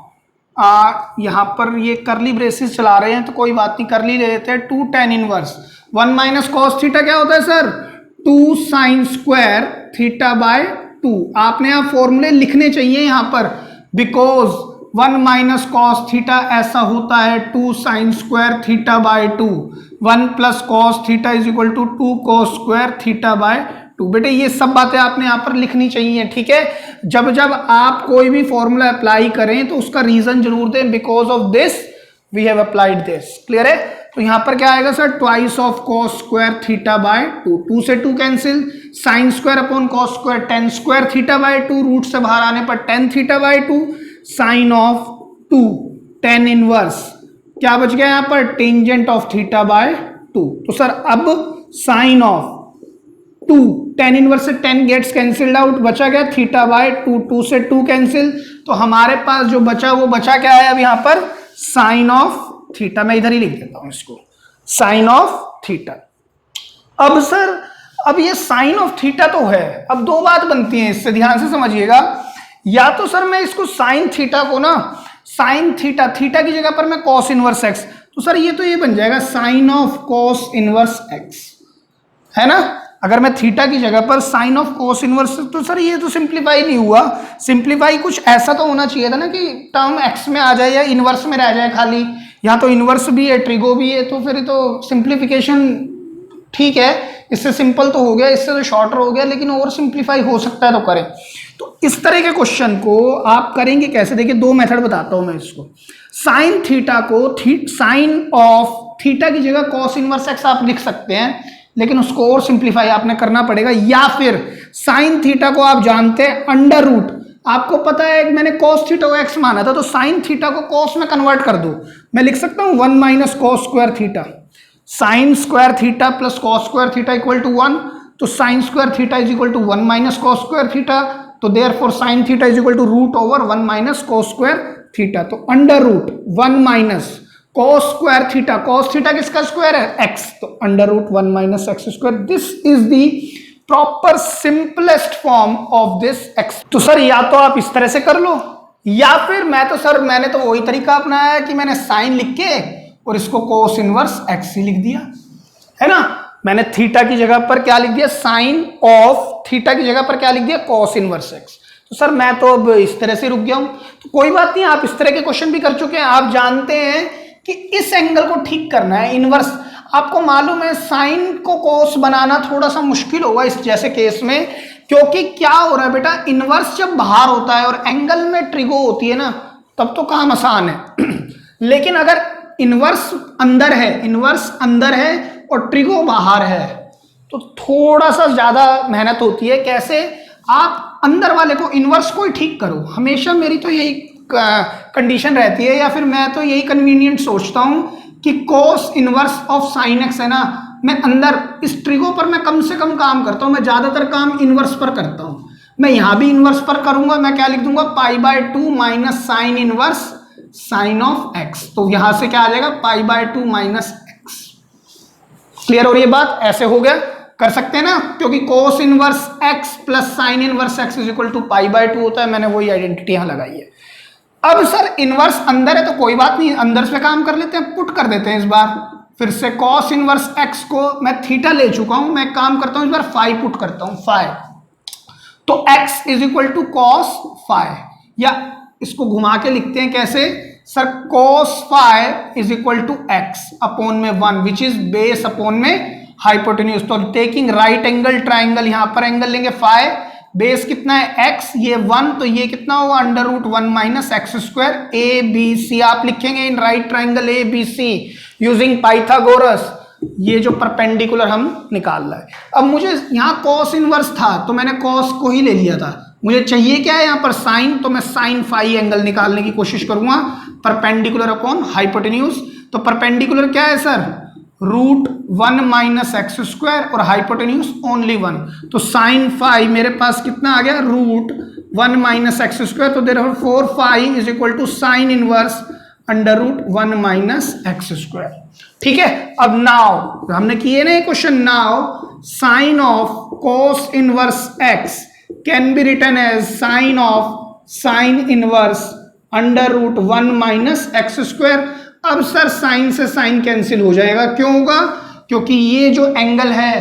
[SPEAKER 1] यहां पर ये करली ब्रेसिस चला रहे हैं तो कोई बात नहीं, करली ले लेते हैं, two tan inverse one minus cos theta क्या होता है sir, two sine square theta by two. आपने यहां फॉर्मूले लिखने चाहिए यहां पर, because one minus cos theta ऐसा होता है two sine square theta by two, one plus cos theta is equal to two cos square theta by two. बेटे ये सब बातें आपने यहाँ पर लिखनी चाहिए, ठीक है? जब जब आप कोई भी फॉर्मूला अप्लाई करें तो उसका रीजन जरूर दें, because of this we have applied this. Clear है? तो यहाँ पर क्या आएगा sir, twice of cos square theta by two, two से two cancel, sine square upon cos square tan square theta by two, root से बाहर आने पर tan theta by two, sine of two tan inverse क्या बच गया यहाँ पर, tangent of theta by two. तो सर अब sine of two tan inverse से टेन गेट्स कैंसिल्ड आउट, बचा गया थीटा बाय टू, टू से टू कैंसिल, तो हमारे पास जो बचा वो बचा क्या है अब यहाँ पर, साइन ऑफ थीटा। मैं इधर ही लिख देता हूं इसको, साइन ऑफ थीटा। अब सर अब ये साइन ऑफ थीटा तो है, अब दो बात बनती है इससे, ध्यान से समझिएगा। या तो सर मैं इसको साइन थीटा को ना, साइन थीटा, थीटा की जगह पर मैं कॉस इनवर्स एक्स, तो सर ये तो ये बन जाएगा sine of cos inverse x, है ना? अगर मैं थीटा की जगह पर साइन ऑफ कॉस इनवर्स, तो सर ये तो सिंप्लीफाई नहीं हुआ, सिंप्लीफाई कुछ ऐसा तो होना चाहिए था ना कि टर्म एक्स में आ जाए या इनवर्स में रह जाए खाली, यहाँ तो इनवर्स भी है ट्रिगो भी है, तो फिर तो सिंप्लीफिकेशन ठीक है, इससे सिंपल तो हो गया, इससे तो शॉर्टर हो गया, लेकिन और सिंप्लीफाई हो सकता है तो करें। तो इस तरह के क्वेश्चन को आप करेंगे कैसे, देखिए दो मेथड बताता हूं मैं इसको। साइन थीटा को साइन ऑफ थीटा की जगह कॉस इनवर्स एक्स आप लिख सकते हैं, लेकिन उसको और सिंप्लीफाई आपने करना पड़ेगा। या फिर साइन थीटा को आप जानते हैं अंडर रूट, आपको पता है मैंने कॉस थीटा को एक्स माना था, तो साइन थीटा को कॉस में कन्वर्ट कर दो, मैं लिख सकता हूं one minus cos square theta, sine square theta plus cos square theta equal to one, तो sine square theta is equal to one minus cos square theta, तो therefore sine theta is equal to root over one minus cos square theta, तो under root one minus cos square theta, cos theta किसका square है, x, तो under root one minus x square. This is the proper simplest form of this x. तो sir या तो आप इस तरह से कर लो, या फिर मैंने तो वही तरीका अपनाया है कि मैंने साइन लिख के और इसको कोस इनवर्स एक्स ही लिख दिया है ना। मैंने थीटा की जगह पर क्या लिख दिया, साइन ऑफ थीटा की जगह पर क्या लिख दिया, कोस इनवर्स एक्स। तो सर मैं तो अब इस तरह से रुक गया हूं। तो कोई बात नहीं, आप इस तरह के क्वेश्चन भी कर चुके हैं, आप जानते हैं कि इस एंगल को ठीक करना है इनवर्स। आपको मालूम है साइन को कोस बनाना थोड़ा सा मुश्किल होगा इस जैसे केस में, क्योंकि क्या हो रहा है बेटा, इनवर्स जब बाहर होता है और एंगल में ट्रिगो होती है ना, तब तो काम आसान है लेकिन अगर इनवर्स अंदर है और ट्रिगो बाहर है तो थोड़ा सा ज्यादा मेहनत होती है। कैसे, आप अंदर वाले को, इनवर्स को ही ठीक करो। हमेशा मेरी तो यही कंडीशन रहती है, या फिर मैं तो यही कन्वीनियंट सोचता हूं कि cos inverse of sine x है ना, मैं अंदर इस ट्रिगो पर मैं कम से कम काम करता हूं, मैं ज्यादातर काम इनवर्स पर करता हूं। मैं यहां भी इनवर्स पर करूंगा, मैं क्या लिख दूंगा, π/2 minus sine inverse sine of x. तो यहां से क्या आ जाएगा, π/2 माइनस एक्स। क्लियर हो रही है बात, ऐसे हो गया, कर सकते हैं ना, क्योंकि cos inverse x plus sine inverse x is equal to π/2 होता है। मैंने वही आइडेंटिटी यहां लगाई है। अब सर इनवर्स अंदर है तो कोई बात नहीं, अंदर से काम कर लेते हैं, पुट कर देते हैं इस बार फिर से। कॉस इनवर्स एक्स को मैं थीटा ले चुका हूं, मैं काम करता हूं इस बार फाई पुट करता हूं, फाई। तो x is equal to cos phi, या इसको घुमा के लिखते हैं कैसे सर, cos phi is equal to x upon में 1 विच इज बेस अपॉन में हाइपोटेन्यूज। तो टेकिंग राइट एंगल ट्राइंगल, यहां पर एंगल लेंगे फाई, बेस कितना है x, ये 1, तो ये कितना होगा √1 minus x square A B C. आप लिखेंगे in right triangle A B C using Pythagoras, ये जो परपेंडिकुलर हम निकाल रहे हैं। अब मुझे यहाँ कॉस इनवर्स था तो मैंने कॉस को ही ले लिया था, मुझे चाहिए क्या है यहाँ पर साइन, तो मैं साइन फाई एंगल निकालने की कोशिश करूंगा, परपेंडिकुलर अपॉन हाइपोटेन्यूज। तो परपेंडिकुलर क्या है सर, √1 माइनस एक्स स्क्वायर और हाइपोटेन्यूज ओनली 1। तो साइन फाई मेरे पास कितना आ गया, √1 माइनस एक्स स्क्वायर। तो therefore phi is equal to sine inverse √1 minus x square. ठीक है, अब नाउ हमने किए ना question, now sine of cos inverse x can be written as sine of sine inverse √1 minus x square. अब sir sine से sine cancel हो जाएगा, क्यों होगा, क्योंकि ये जो एंगल है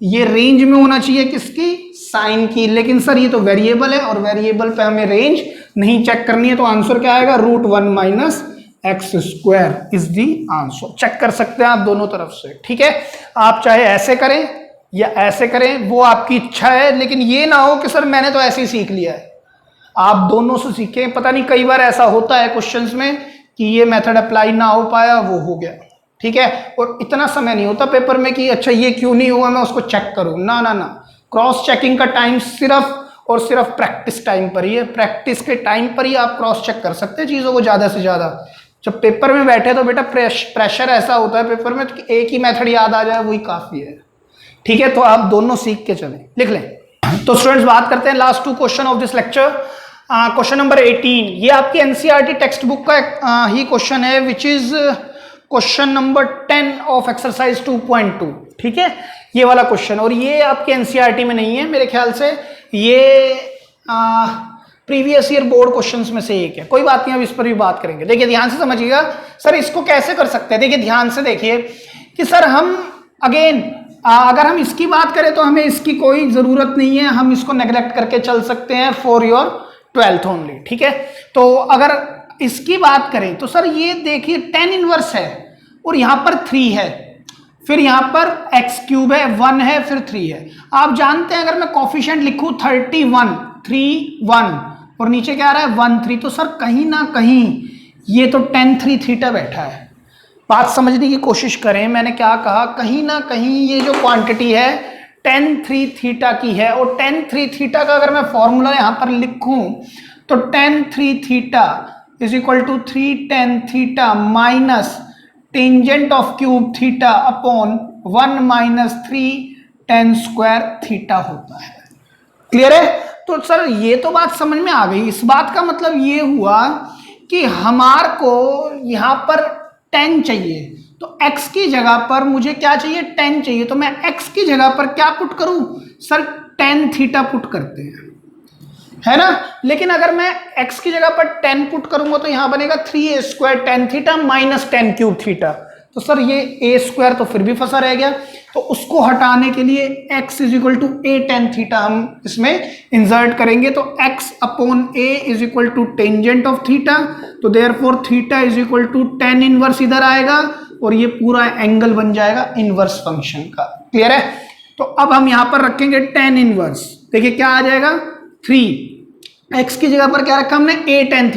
[SPEAKER 1] ये रेंज में होना चाहिए किसकी, साइन की। लेकिन सर ये तो वेरिएबल है और वेरिएबल पे हमें रेंज नहीं चेक करनी है, तो आंसर क्या आएगा, √1 minus x square is the answer. Check कर सकते हैं आप दोनों तरफ से। ठीक है, आप चाहे ऐसे करें या ऐसे करें, वो आपकी इच्छा है, लेकिन ये ना हो कि सर मैंने तो ऐसे ही सीख लिया है। आप दोनों से सीखें। पता नहीं कई बार ऐसा होता है क्वेश्चंस में कि ये मेथड अप्लाई ना हो पाया, वो हो गया। ठीक है, और इतना समय नहीं होता पेपर में कि अच्छा ये क्यों नहीं हुआ, मैं उसको चेक करूं। ना ना ना, क्रॉस चेकिंग का टाइम सिर्फ और सिर्फ प्रैक्टिस टाइम पर ही है। प्रैक्टिस के टाइम पर ही आप क्रॉस चेक कर सकते हैं चीज़ों को ज़्यादा से ज़्यादा। जब पेपर में बैठे तो बेटा प्रेशर ऐसा होता है पेपर में कि एक ही मेथड याद आ जाए वही काफ़ी है। ठीक है, तो आप दोनों सीख के चलें, लिख लें। तो स्टूडेंट्स बात करते हैं last 2 question of this lecture. Question number 18, ये आपकी एनसीईआरटी टेक्स्ट बुक का ही क्वेश्चन है, विच is question number 10 of exercise 2.2। ठीक है, ये वाला क्वेश्चन, और ये आपके एनसीईआरटी में नहीं है मेरे ख्याल से, ये प्रीवियस ईयर बोर्ड क्वेश्चंस में से एक है। कोई बात नहीं, अब इस पर भी बात करेंगे। देखिए ध्यान से समझिएगा सर, इसको कैसे कर सकते हैं। देखिए ध्यान से देखिए कि सर हम अगेन अगर हम इसकी बात करें तो हमें इसकी कोई ज़रूरत नहीं है, हम इसको नेग्लेक्ट करके चल सकते हैं फॉर योर 12th ओनली। ठीक है, तो अगर इसकी बात करें तो सर ये देखिए tan इनवर्स है और यहाँ पर 3 है, फिर यहाँ पर x³ है, 1 है, फिर 3 है। आप जानते हैं अगर मैं कॉफिशिएंट लिखूँ 31, 3, 1 और नीचे क्या आ रहा है 1, 3, तो सर कहीं ना कहीं ये तो tan 3 थीटा बैठा है। बात समझने की कोशिश करें, मैंने क्या कहा, कहीं ना कहीं ये जो क्वांटिटी है tan 3 थीटा की है, और tan 3 थीटा का अगर मैं फॉर्मूला यहाँ पर लिखूं तो tan 3 theta is equal to 3 tan theta minus tangent of cube theta upon 1 minus 3 tan square theta होता है। क्लियर है? तो सर ये तो बात समझ में आ गई। इस बात का मतलब ये हुआ कि हमार को यहाँ पर tan चाहिए, तो x की जगह पर मुझे क्या चाहिए, tan चाहिए, तो मैं x की जगह पर क्या पुट करूं सर, tan थीटा पुट करते हैं, है ना। लेकिन अगर मैं x की जगह पर tan पुट करूंगा तो यहां बनेगा 3a² tan theta minus tan cube theta. तो सर ये a² तो फिर भी फंसा रह गया, तो उसको हटाने के लिए x is to a tan theta हम इसमें इंसर्ट करेंगे। तो x upon a is equal to tangent of theta, तो therefore theta is equal to tan inverse इधर आएगा और ये पूरा एंगल बन जाएगा इनवर्स फंक्शन का। क्लियर है। तो अब हम यहां पर रखेंगे tan इनवर्स, देखिए क्या आ जाएगा 3, x की जगह पर क्या रखा हमने a tan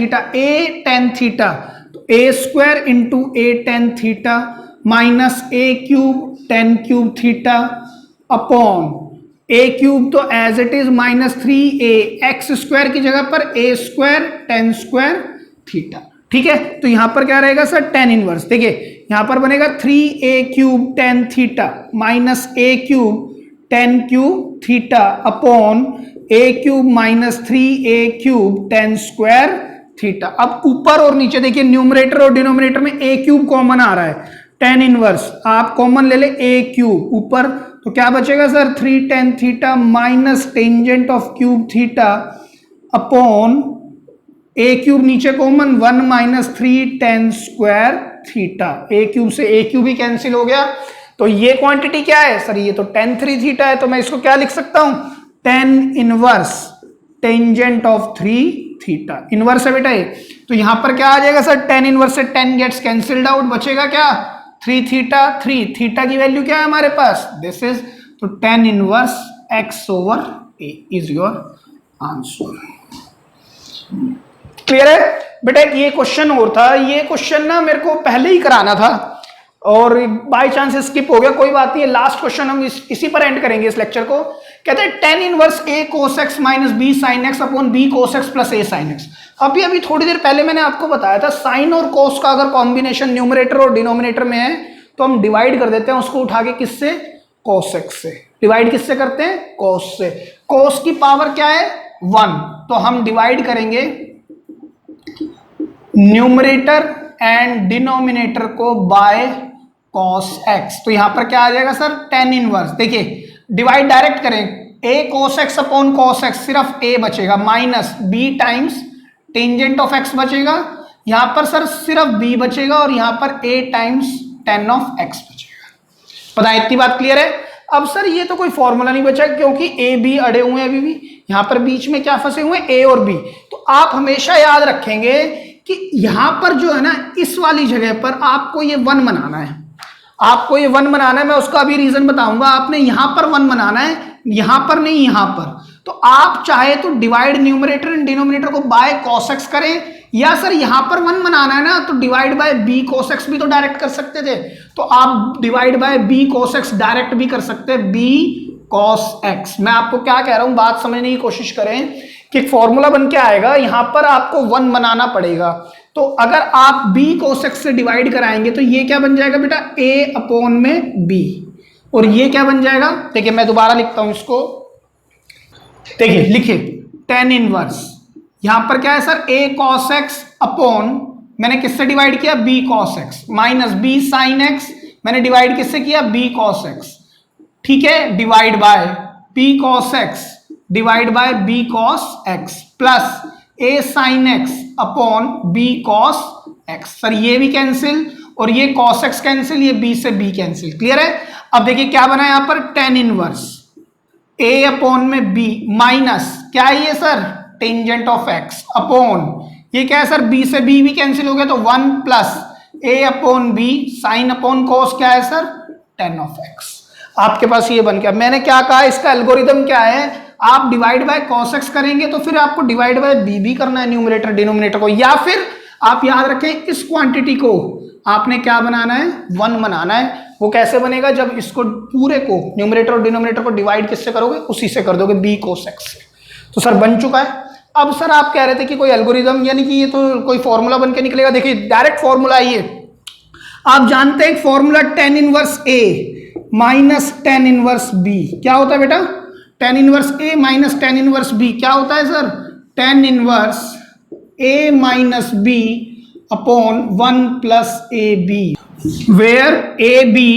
[SPEAKER 1] थीटा, तो a² into a tan theta minus a cube tan cube theta upon a cube तो as it is minus 3a, x² की जगह पर a² tan² थीटा। ठीक है, तो यहां पर क्या रहेगा सर tan इनवर्स, देखिए यहां पर बनेगा 3a³ tan theta minus a cube tan cube theta upon a³ minus 3a³ tan² theta. अब ऊपर और नीचे देखिए न्यूमरेटर और डिनोमिनेटर में a³ कॉमन आ रहा है, tan इनवर्स आप कॉमन ले ले a³ ऊपर, तो क्या बचेगा sir 3 tan theta minus tangent of cube theta upon a³ नीचे common 1 minus 3 tan² theta. a³ से a³ भी कैंसिल हो गया, तो ये क्वांटिटी क्या है सर, ये तो tan 3 थीटा है, तो मैं इसको क्या लिख सकता हूं, tan inverse tangent of 3 theta. Inverse है बेटा ये, तो यहां पर क्या आ जाएगा सर, tan इनवर्स से tan गेट्स कैंसिल्ड आउट, बचेगा क्या 3 थीटा। 3 थीटा की वैल्यू क्या है हमारे पास, दिस इज, तो tan inverse x/a is your answer. Clear है बेटा। ये क्वेश्चन और था, ये क्वेश्चन ना मेरे को पहले ही कराना था और बाय चांस स्किप हो गया, कोई बात नहीं है, लास्ट क्वेश्चन हम इसी पर एंड करेंगे इस लेक्चर को। कहते हैं tan inverse a cos x minus b sin x upon b cos x plus a sin x। अभी थोड़ी देर पहले मैंने आपको बताया था साइन और cos का अगर कॉम्बिनेशन न्यूमरेटर और डिनोमिनेटर में है तो हम डिवाइड कर देते हैं उसको उठा के, किससे, cos x से। डिवाइड किससे करते हैं, cos से। cos की पावर क्या है 1, तो हम डिवाइड करेंगे न्यूमरेटर एंड डिनोमिनेटर को बाय cos x, तो यहां पर क्या आ जाएगा सर tan इनवर्स, देखिए डिवाइड डायरेक्ट करें, a cos x upon cos x, सिर्फ a बचेगा minus b times tangent of x बचेगा, यहां पर सर सिर्फ b बचेगा और यहां पर a times tan of x बचेगा। पता है, इतनी बात क्लियर है। अब सर ये तो कोई फॉर्मूला नहीं बचा क्योंकि a b अड़े हुए हैं अभी भी, यहां पर बीच में क्या फंसे हुए हैं, a और b। तो आप हमेशा याद रखेंगे कि यहां पर जो है ना, इस वाली जगह पर आपको ये 1 बनाना है, आपको ये 1 बनाना है, मैं उसका अभी रीजन बताऊंगा। आपने यहां पर 1 बनाना है, यहां पर नहीं, यहां पर। तो आप चाहे तो डिवाइड न्यूमरेटर एंड डिनोमिनेटर को बाय cos x करें, या सर यहां पर 1 बनाना है ना, तो divide by b cos x भी तो डायरेक्ट कर सकते थे, तो आप divide by b cos x direct भी कर सकते हैं, b cos x। मैं आपको क्या कह रहा हूं, बात समझने की कोशिश करें कि एक फॉर्मूला बन के आएगा, यहां पर आपको 1 बनाना पड़ेगा, तो अगर आप b cos x से डिवाइड कराएंगे तो ये क्या बन जाएगा बेटा, a अपॉन में b, और ये क्या बन जाएगा, देखिए मैं दोबारा लिखता हूं इसको, देखिए लिखिए tan इनवर्स, यहां पर क्या है sir a cos x upon, मैंने किससे डिवाइड किया, b cos x minus b sin x, मैंने डिवाइड किससे किया, b cos x, ठीक है, divide by b cos x divide by b cos x plus a sin x upon b cos x। Sir ये भी cancel और ये cos x cancel, ये b से b कैंसिल। क्लियर है। अब देखिए क्या बना यहां पर, tan इनवर्स a अपॉन में b माइनस क्या है ये sir, tangent of x upon, ये क्या है सर, b से b भी कैंसिल हो गया, तो 1 plus a upon b sign upon cos क्या है सर, tan ऑफ x। आपके पास ये बन गया। मैंने क्या कहा, इसका एल्गोरिदम क्या है, आप डिवाइड बाय cos x करेंगे तो फिर आपको डिवाइड बाय b भी करना है, न्यूमरेटर डिनोमिनेटर को, या फिर आप याद रखें इस क्वांटिटी को आपने क्या बनाना है, 1 बनाना है। वो कैसे बनेगा, जब इसको पूरे को न्यूमरेटर और डिनोमिनेटर को डिवाइड किससे करोगे, उसी से कर दोगे, b cos x से। तो सर बन चुका है। अब सर आप कह रहे थे कि कोई एल्गोरिदम, यानी कि ये तो कोई फॉर्मूला बन के निकलेगा। देखिए डायरेक्ट फॉर्मूला है ये, आप जानते हैं formula tan inverse a minus tan inverse b क्या होता है बेटा, tan inverse a minus tan inverse b क्या होता है sir, tan inverse a minus b upon 1 plus a b, where a b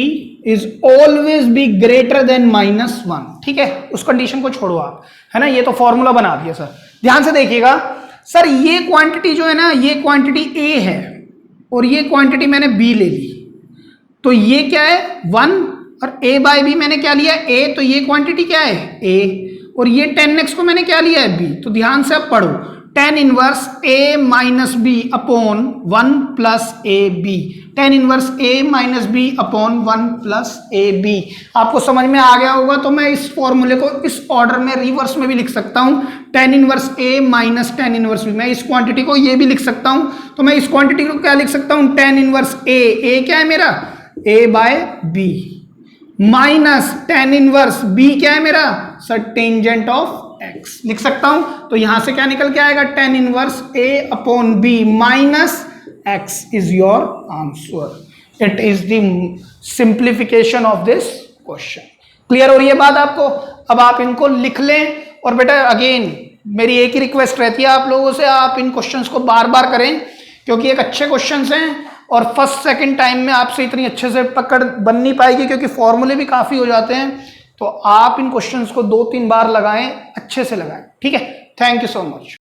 [SPEAKER 1] is always be greater than -1। ठीक है, उस कंडीशन को छोड़ो आप, है ना। ये तो फॉर्मूला बना दिया सर। ध्यान से देखिएगा सर, ये क्वांटिटी जो है ना, ये क्वांटिटी ए है और ये क्वांटिटी मैंने बी ले ली, तो ये क्या है 1 और a बाय बी मैंने क्या लिया a, तो ये क्वांटिटी क्या है a, और ये 10x को मैंने क्या लिया है b। तो ध्यान से आप पढ़ो, tan inverse a minus b upon 1 plus a b, tan inverse a minus b upon 1 plus a b. आपको समझ में आ गया होगा, तो मैं इस फॉर्मूले को इस ऑर्डर में रिवर्स में भी लिख सकता हूं, tan inverse a minus tan inverse b। मैं इस क्वांटिटी को ये भी लिख सकता हूं, तो मैं इस क्वांटिटी को क्या लिख सकता हूं, tan इनवर्स a क्या है मेरा a by b, minus tan inverse b क्या है मेरा सर टेंजेंट ऑफ x लिख सकता हूं। तो यहां से क्या निकल के आएगा, tan inverse a upon b minus x is your answer. It is the simplification of this question. Clear हो रही है बात आपको? अब आप इनको लिख लें, और बेटा अगेन मेरी एक ही रिक्वेस्ट रहती है आप लोगों से, आप इन क्वेश्चंस को बार बार करें, क्योंकि एक अच्छे क्वेश्चंस हैं और फर्स्ट सेकंड टाइम में आपसे इतनी अच्छे से पकड़ बन नहीं पाएगी, क्योंकि फॉर्मूले भी काफी हो जाते हैं। तो आप इन क्वेश्चंस को 2-3 बार लगाएं, अच्छे से लगाएं। ठीक है, थैंक यू सो मच।